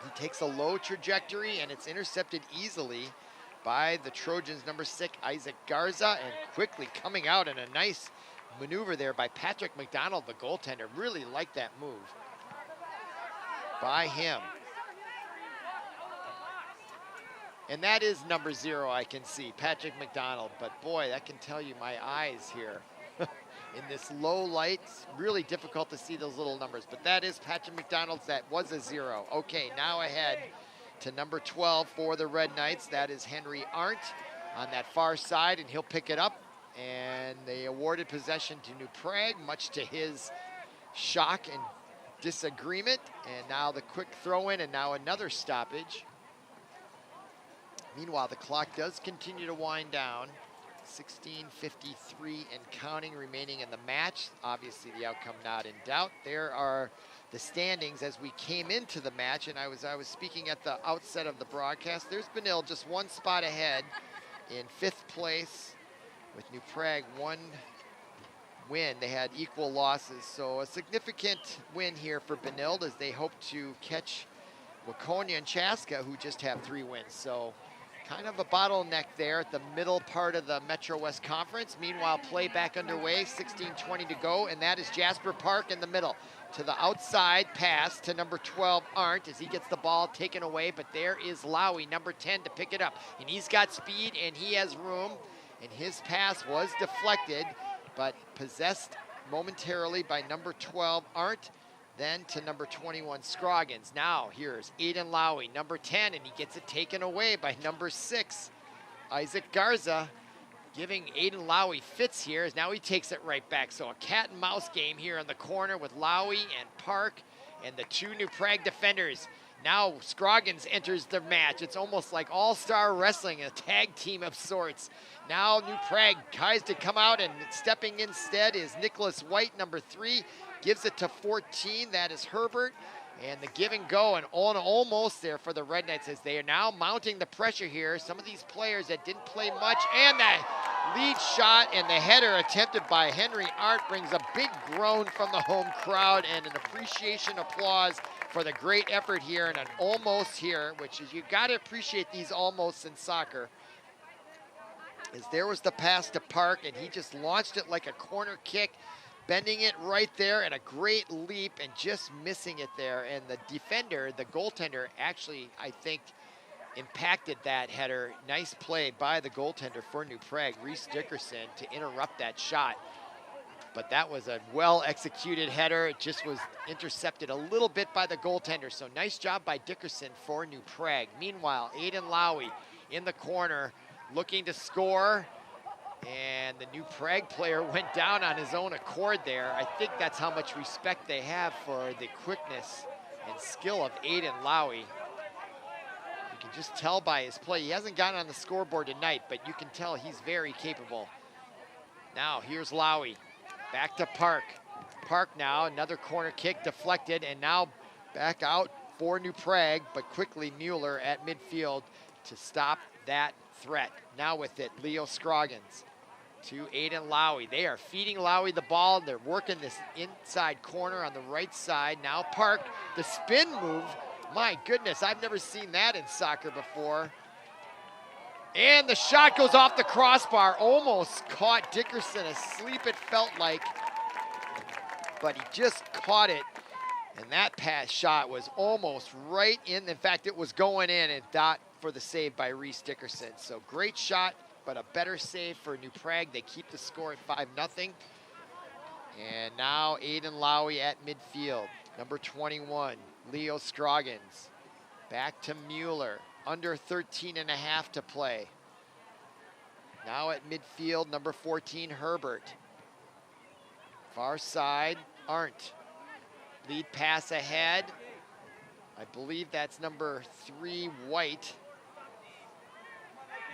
He takes a low trajectory, and it's intercepted easily by the Trojans' number 6, Isaac Garza, and quickly coming out in a nice maneuver there by Patrick McDonald, the goaltender. Really liked that move by him. And that is number 0, I can see, Patrick McDonald. But boy, that can tell you my eyes here. In this low light, it's really difficult to see those little numbers. But that is Patrick McDonald's. That was a 0. Okay, now ahead to number 12 for the Red Knights. That is Henry Arndt on that far side, and he'll pick it up. And they awarded possession to New Prague, much to his shock and disagreement. And now the quick throw in, and now another stoppage. Meanwhile, the clock does continue to wind down. 16:53 and counting remaining in the match. Obviously the outcome not in doubt. There are the standings as we came into the match, and I was speaking at the outset of the broadcast. There's Benilde just one spot ahead in 5th place with New Prague 1 win. They had equal losses, so a significant win here for Benilde as they hope to catch Waconia and Chaska, who just have 3 wins. So kind of a bottleneck there at the middle part of the Metro West Conference. Meanwhile, play back underway, 16:20 to go, and that is Jasper Park in the middle. To the outside pass to number 12, Arndt, as he gets the ball taken away, but there is Lowy, number 10, to pick it up. And he's got speed, and he has room, and his pass was deflected, but possessed momentarily by number 12, Arndt. Then to number 21, Scroggins. Now here's Aiden Lowy, number 10, and he gets it taken away by number 6, Isaac Garza. Giving Aiden Lowy fits here as now he takes it right back. So a cat and mouse game here in the corner with Lowy and Park and the 2 New Prague defenders. Now Scroggins enters the match. It's almost like all-star wrestling, a tag team of sorts. Now New Prague tries to come out, and stepping instead is Nicholas White, number 3. Gives it to 14, that is Herbert. And the give and go, and on almost there for the Red Knights as they are now mounting the pressure here. Some of these players that didn't play much, and the lead shot and the header attempted by Henry Arndt brings a big groan from the home crowd and an appreciation applause for the great effort here and an almost here, which is, you got to appreciate these almosts in soccer. As there was the pass to Park, and he just launched it like a corner kick, bending it right there, and a great leap and just missing it there. And the defender, the goaltender, actually, I think, impacted that header. Nice play by the goaltender for New Prague, Reese Dickerson, to interrupt that shot. But that was a well-executed header. It just was intercepted a little bit by the goaltender. So nice job by Dickerson for New Prague. Meanwhile, Aiden Lowy in the corner looking to score. And the New Prague player went down on his own accord there. I think that's how much respect they have for the quickness and skill of Aiden Lowy. You can just tell by his play. He hasn't gotten on the scoreboard tonight, but you can tell he's very capable. Now here's Lowy. Back to Park. Park now, another corner kick deflected, and now back out for New Prague, but quickly Mueller at midfield to stop that threat. Now with it, Leo Scroggins to Aiden Lowy. They are feeding Lowy the ball. They're working this inside corner on the right side. Now Park, the spin move. My goodness, I've never seen that in soccer before. And the shot goes off the crossbar. Almost caught Dickerson asleep, it felt like. But he just caught it. And that pass shot was almost right in. In fact, it was going in, and dot for the save by Reese Dickerson. So great shot, but a better save for New Prague. They keep the score at 5-0. And now Aiden Lowy at midfield. Number 21, Leo Scroggins. Back to Mueller. Under 13 and a half to play. Now at midfield, number 14, Herbert. Far side, Arndt. Lead pass ahead. I believe that's number 3, White.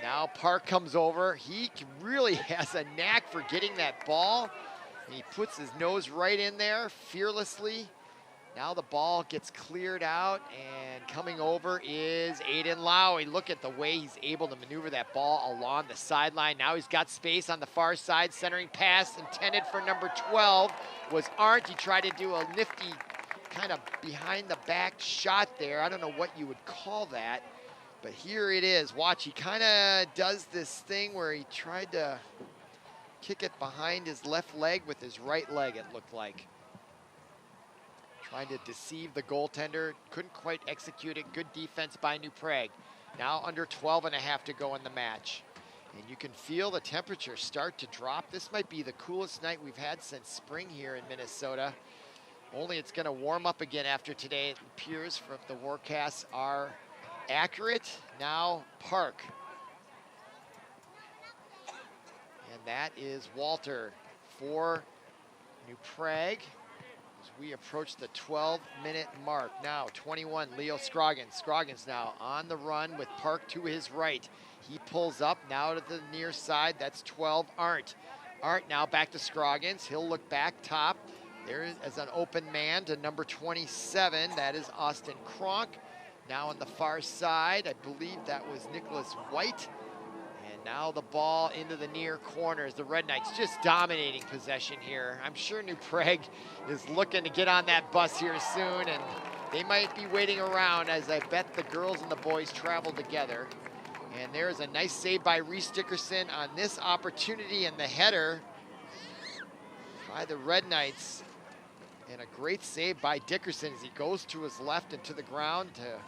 Now Park comes over. He really has a knack for getting that ball. And he puts his nose right in there fearlessly. Now the ball gets cleared out, and coming over is Aiden Lowry. Look at the way he's able to maneuver that ball along the sideline. Now he's got space on the far side. Centering pass intended for number 12 was Arndt. He tried to do a nifty kind of behind the back shot there. I don't know what you would call that, but here it is. Watch, he kind of does this thing where he tried to kick it behind his left leg with his right leg, it looked like. Trying to deceive the goaltender, couldn't quite execute it. Good defense by New Prague. Now under 12 and a half to go in the match. And you can feel the temperature start to drop. This might be the coolest night we've had since spring here in Minnesota. Only it's gonna warm up again after today. It appears from the forecasts are accurate. Now Park. And that is Walter for New Prague. As we approach the 12-minute mark. Now 21, Leo Scroggins. Scroggins now on the run with Park to his right. He pulls up now to the near side. That's 12, Arndt. Arndt now back to Scroggins. He'll look back top. There is an open man to number 27. That is Austin Kronk. Now on the far side, I believe that was Nicholas White. And now the ball into the near corners. The Red Knights just dominating possession here. I'm sure New Prague is looking to get on that bus here soon, and they might be waiting around, as I bet the girls and the boys travel together. And there's a nice save by Reese Dickerson on this opportunity, and the header by the Red Knights. And a great save by Dickerson as he goes to his left and to the ground to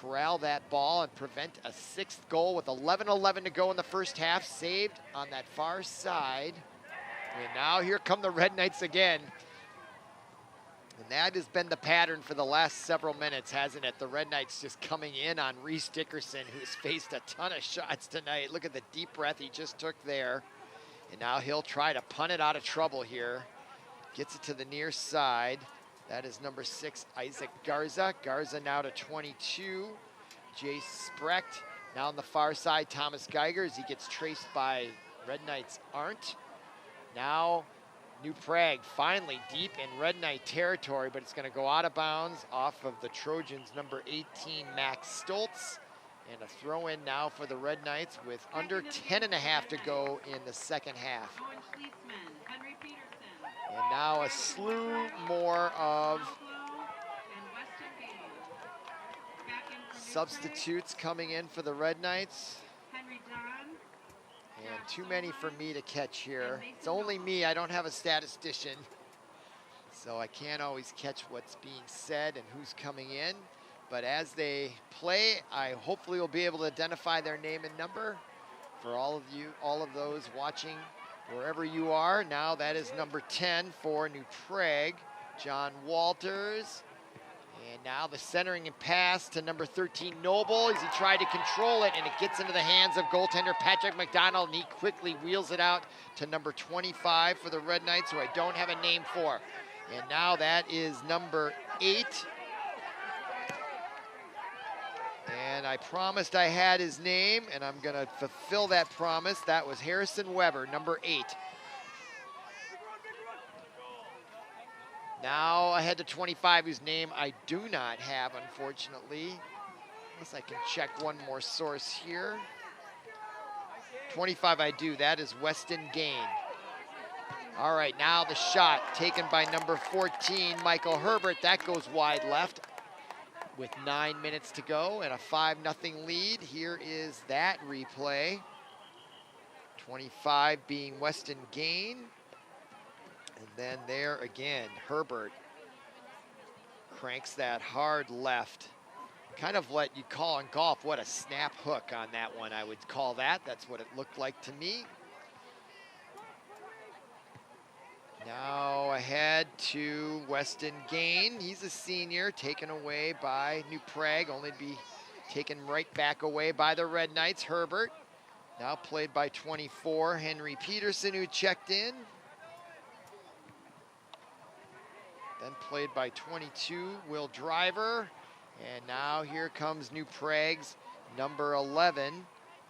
corral that ball and prevent a 6th goal with 11:11 to go in the first half. Saved on that far side. And now here come the Red Knights again. And that has been the pattern for the last several minutes, hasn't it? The Red Knights just coming in on Reese Dickerson, who's faced a ton of shots tonight. Look at the deep breath he just took there. And now he'll try to punt it out of trouble here. Gets it to the near side. That is number 6, Isaac Garza. Garza now to 22. Jace Sprecht. Now on the far side, Thomas Geiger as he gets traced by Red Knights Arndt. Now New Prague finally deep in Red Knight territory, but it's going to go out of bounds off of the Trojans, number 18, Max Stoltz. And a throw in now for the Red Knights with under 10 and a half to go in the second half. And now a slew more of substitutes coming in for the Red Knights. And too many for me to catch here. It's only me, I don't have a statistician. So I can't always catch what's being said and who's coming in. But as they play, I hopefully will be able to identify their name and number for all of you, all of those watching wherever you are. Now that is number 10 for New Prague, John Walters. And now the centering and pass to number 13, Noble, as he tried to control it, and it gets into the hands of goaltender Patrick McDonald, and he quickly wheels it out to number 25 for the Red Knights, who I don't have a name for. And now that is number 8. And I promised I had his name, and I'm going to fulfill that promise. That was Harrison Weber, number 8. Now ahead to 25, whose name I do not have, unfortunately. Unless I can check one more source here. 25 I do, that is Weston Gain. All right, now the shot taken by number 14, Michael Herbert. That goes wide left with 9 minutes to go and a 5-0 lead. Here is that replay. 25 being Weston Gain. And then there again, Herbert cranks that hard left. Kind of what you call in golf, what a snap hook on that one, I would call that. That's what it looked like to me. Now ahead to Weston Gain. He's a senior, taken away by New Prague, only to be taken right back away by the Red Knights. Herbert, now played by 24, Henry Peterson, who checked in. Then played by 22, Will Driver. And now here comes New Prague's number 11.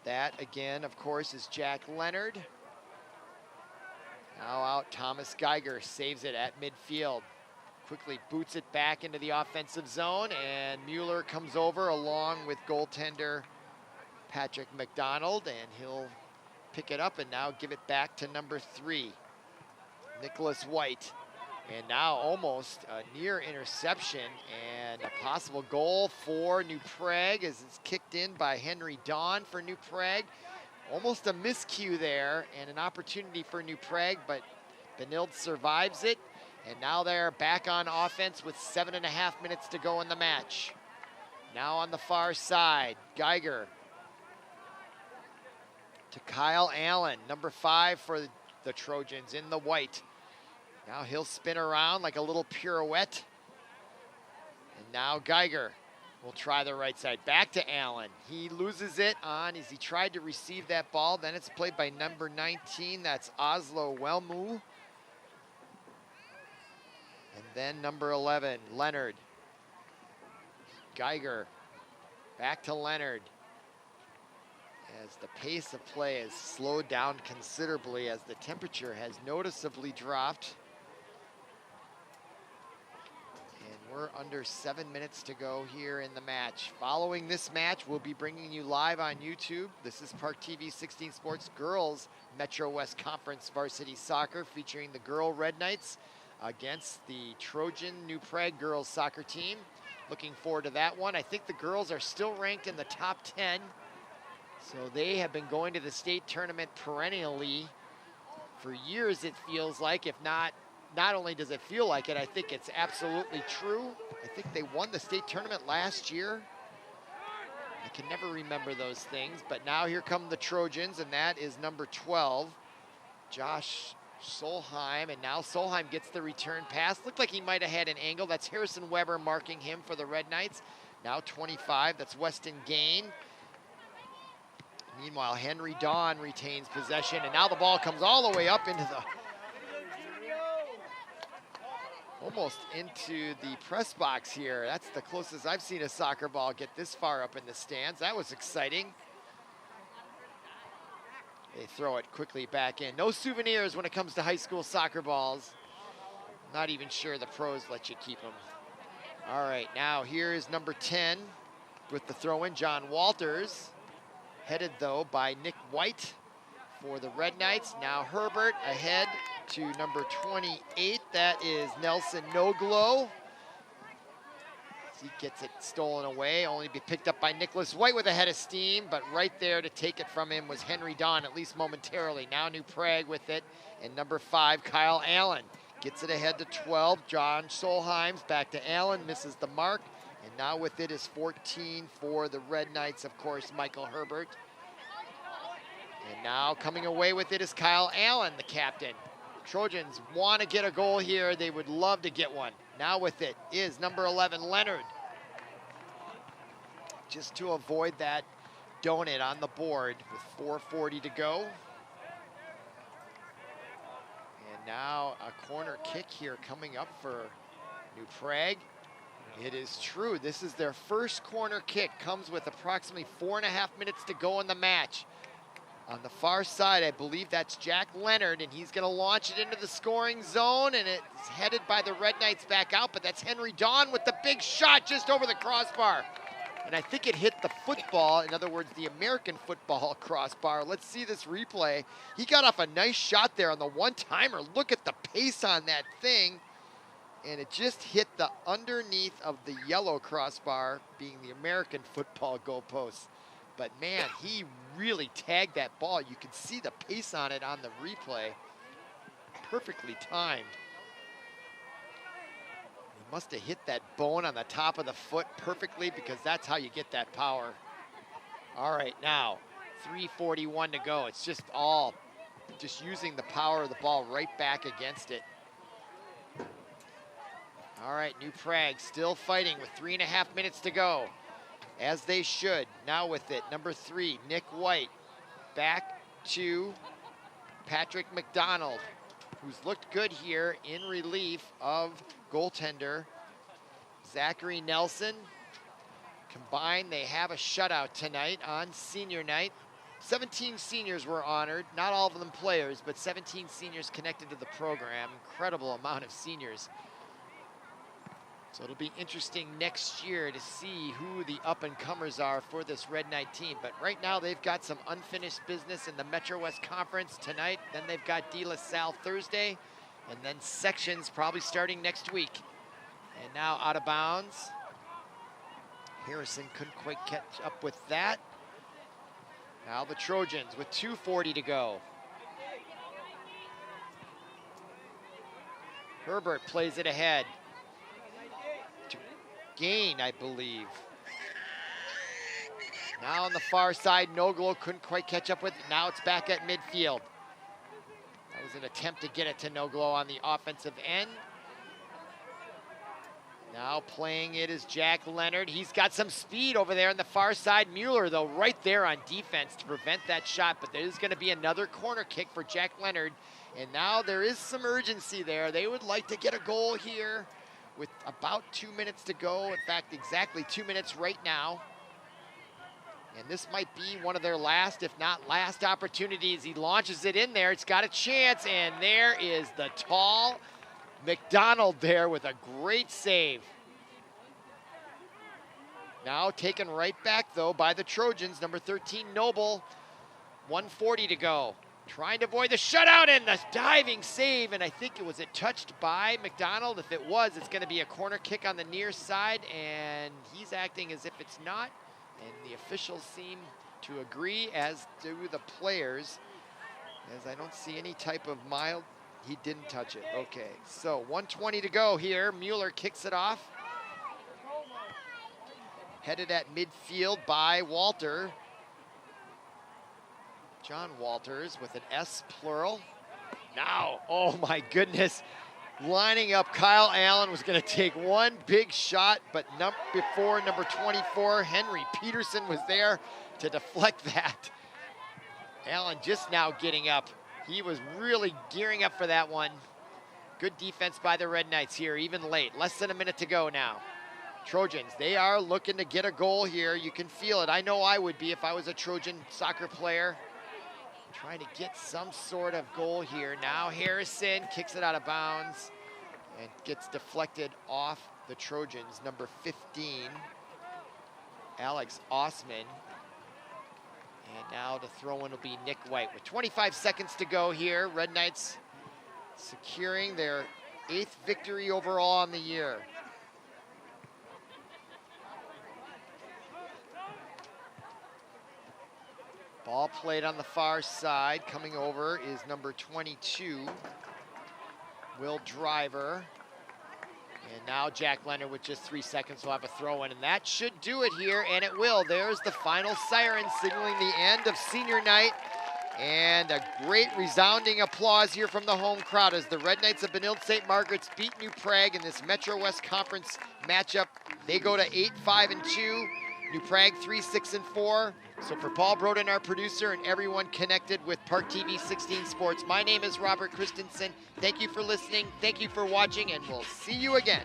That, again, of course, is Jack Leonard. Now out, Thomas Geiger saves it at midfield. Quickly boots it back into the offensive zone, and Mueller comes over along with goaltender Patrick McDonald, and he'll pick it up and now give it back to number 3, Nicholas White. And now almost a near interception and a possible goal for New Prague as it's kicked in by Henry Dawn for New Prague. Almost a miscue there and an opportunity for New Prague, but Benilde survives it. And now they're back on offense with 7.5 minutes to go in the match. Now on the far side, Geiger to Kyle Allen, number 5 for the Trojans in the white. Now he'll spin around like a little pirouette. And now Geiger will try the right side. Back to Allen. He loses it on as he tried to receive that ball. Then it's played by number 19. That's Oslo Welmu. And then number 11, Leonard. Geiger. Back to Leonard. As the pace of play has slowed down considerably as the temperature has noticeably dropped. We're under 7 minutes to go here in the match. Following this match, we'll be bringing you live on YouTube. This is ParkTV 16 Sports Girls Metro West Conference Varsity Soccer featuring the Girl Red Knights against the Trojan New Prague girls soccer team. Looking forward to that one. I think the girls are still ranked in the top 10. So they have been going to the state tournament perennially for years, it feels like, if not only does it feel like it, I think it's absolutely true. I think they won the state tournament last year. I can never remember those things, but now here come the Trojans, and that is number 12, Josh Solheim, and now Solheim gets the return pass. Looked like he might have had an angle. That's Harrison Weber marking him for the Red Knights. Now 25, that's Weston Gain. Meanwhile, Henry Dawn retains possession, and now the ball comes all the way up into the almost into the press box here. That's the closest I've seen a soccer ball get this far up in the stands. That was exciting. They throw it quickly back in. No souvenirs when it comes to high school soccer balls. Not even sure the pros let you keep them. All right, now here is number 10 with the throw-in, John Walters. Headed, though, by Nick White for the Red Knights. Now Herbert ahead to number 28. That is Nelson Noglo. He gets it stolen away, only to be picked up by Nicholas White with a head of steam, but right there to take it from him was Henry Dawn, at least momentarily. Now New Prague with it, and number 5, Kyle Allen. Gets it ahead to 12, John Solheim's back to Allen, misses the mark, and now with it is 14 for the Red Knights, of course, Michael Herbert. And now coming away with it is Kyle Allen, the captain. Trojans want to get a goal here. They would love to get one. Now with it is number 11, Leonard. Just to avoid that donut on the board with 4:40 to go. And now a corner kick here coming up for New Prague. It is true. This is their first corner kick. Comes with approximately 4.5 minutes to go in the match. On the far side, I believe that's Jack Leonard, and he's going to launch it into the scoring zone, and it's headed by the Red Knights back out, but that's Henry Dawn with the big shot just over the crossbar. And I think it hit the football, in other words, the American football crossbar. Let's see this replay. He got off a nice shot there on the one-timer. Look at the pace on that thing. And it just hit the underneath of the yellow crossbar, being the American football goalpost. But man, he really tagged that ball. You can see the pace on it on the replay. Perfectly timed. He must have hit that bone on the top of the foot perfectly, because that's how you get that power. All right, now 3:41 to go. It's just using the power of the ball right back against it. All right, New Prague still fighting with 3.5 minutes to go, as they should. Now with it, number 3, Nick White, back to Patrick McDonald, who's looked good here in relief of goaltender Zachary Nelson. Combined, they have a shutout tonight on senior night. 17 seniors were honored, not all of them players, but 17 seniors connected to the program. Incredible amount of seniors. So it'll be interesting next year to see who the up-and-comers are for this Red Knight team. But right now they've got some unfinished business in the Metro West Conference tonight. Then they've got De La Salle Thursday, and then sections probably starting next week. And now out of bounds. Harrison couldn't quite catch up with that. Now the Trojans with 2:40 to go. Herbert plays it ahead. Gain, I believe. Now on the far side, Noglo couldn't quite catch up with it. Now it's back at midfield. That was an attempt to get it to Noglo on the offensive end. Now playing it is Jack Leonard. He's got some speed over there on the far side. Mueller, though, right there on defense to prevent that shot. But there is going to be another corner kick for Jack Leonard. And now there is some urgency there. They would like to get a goal here with about 2 minutes to go. In fact, exactly 2 minutes right now. And this might be one of their last, if not last, opportunities. He launches it in there. It's got a chance. And there is the tall McDonald there with a great save. Now taken right back, though, by the Trojans. Number 13, Noble. 1:40 to go. Trying to avoid the shutout and the diving save, and I think it was touched by McDonald. If it was, it's going to be a corner kick on the near side, and he's acting as if it's not, and the officials seem to agree, as do the players, as I don't see any type of mild. He didn't touch it. Okay, so 1:20 to go here. Mueller kicks it off. Headed at midfield by Walter. John Walters with an S plural. Now, oh my goodness. Lining up, Kyle Allen was going to take one big shot, but before number 24, Henry Peterson, was there to deflect that. Allen just now getting up. He was really gearing up for that one. Good defense by the Red Knights here, even late. Less than a minute to go now. Trojans, they are looking to get a goal here. You can feel it. I know I would be if I was a Trojan soccer player. Trying to get some sort of goal here. Now Harrison kicks it out of bounds and gets deflected off the Trojans. Number 15, Alex Osman. And now the throw-in will be Nick White. With 25 seconds to go here, Red Knights securing their 8th victory overall on the year. Ball played on the far side. Coming over is number 22, Will Driver. And now Jack Leonard with just 3 seconds will have a throw-in, and that should do it here, and it will. There's the final siren signaling the end of senior night, and a great resounding applause here from the home crowd as the Red Knights of Benilde-St. Margaret's beat New Prague in this Metro West Conference matchup. They go to 8-5-2. New Prague 3-6-4. So for Paul Broden, our producer, and everyone connected with ParkTV 16 Sports, my name is Robert Christensen. Thank you for listening. Thank you for watching, and we'll see you again.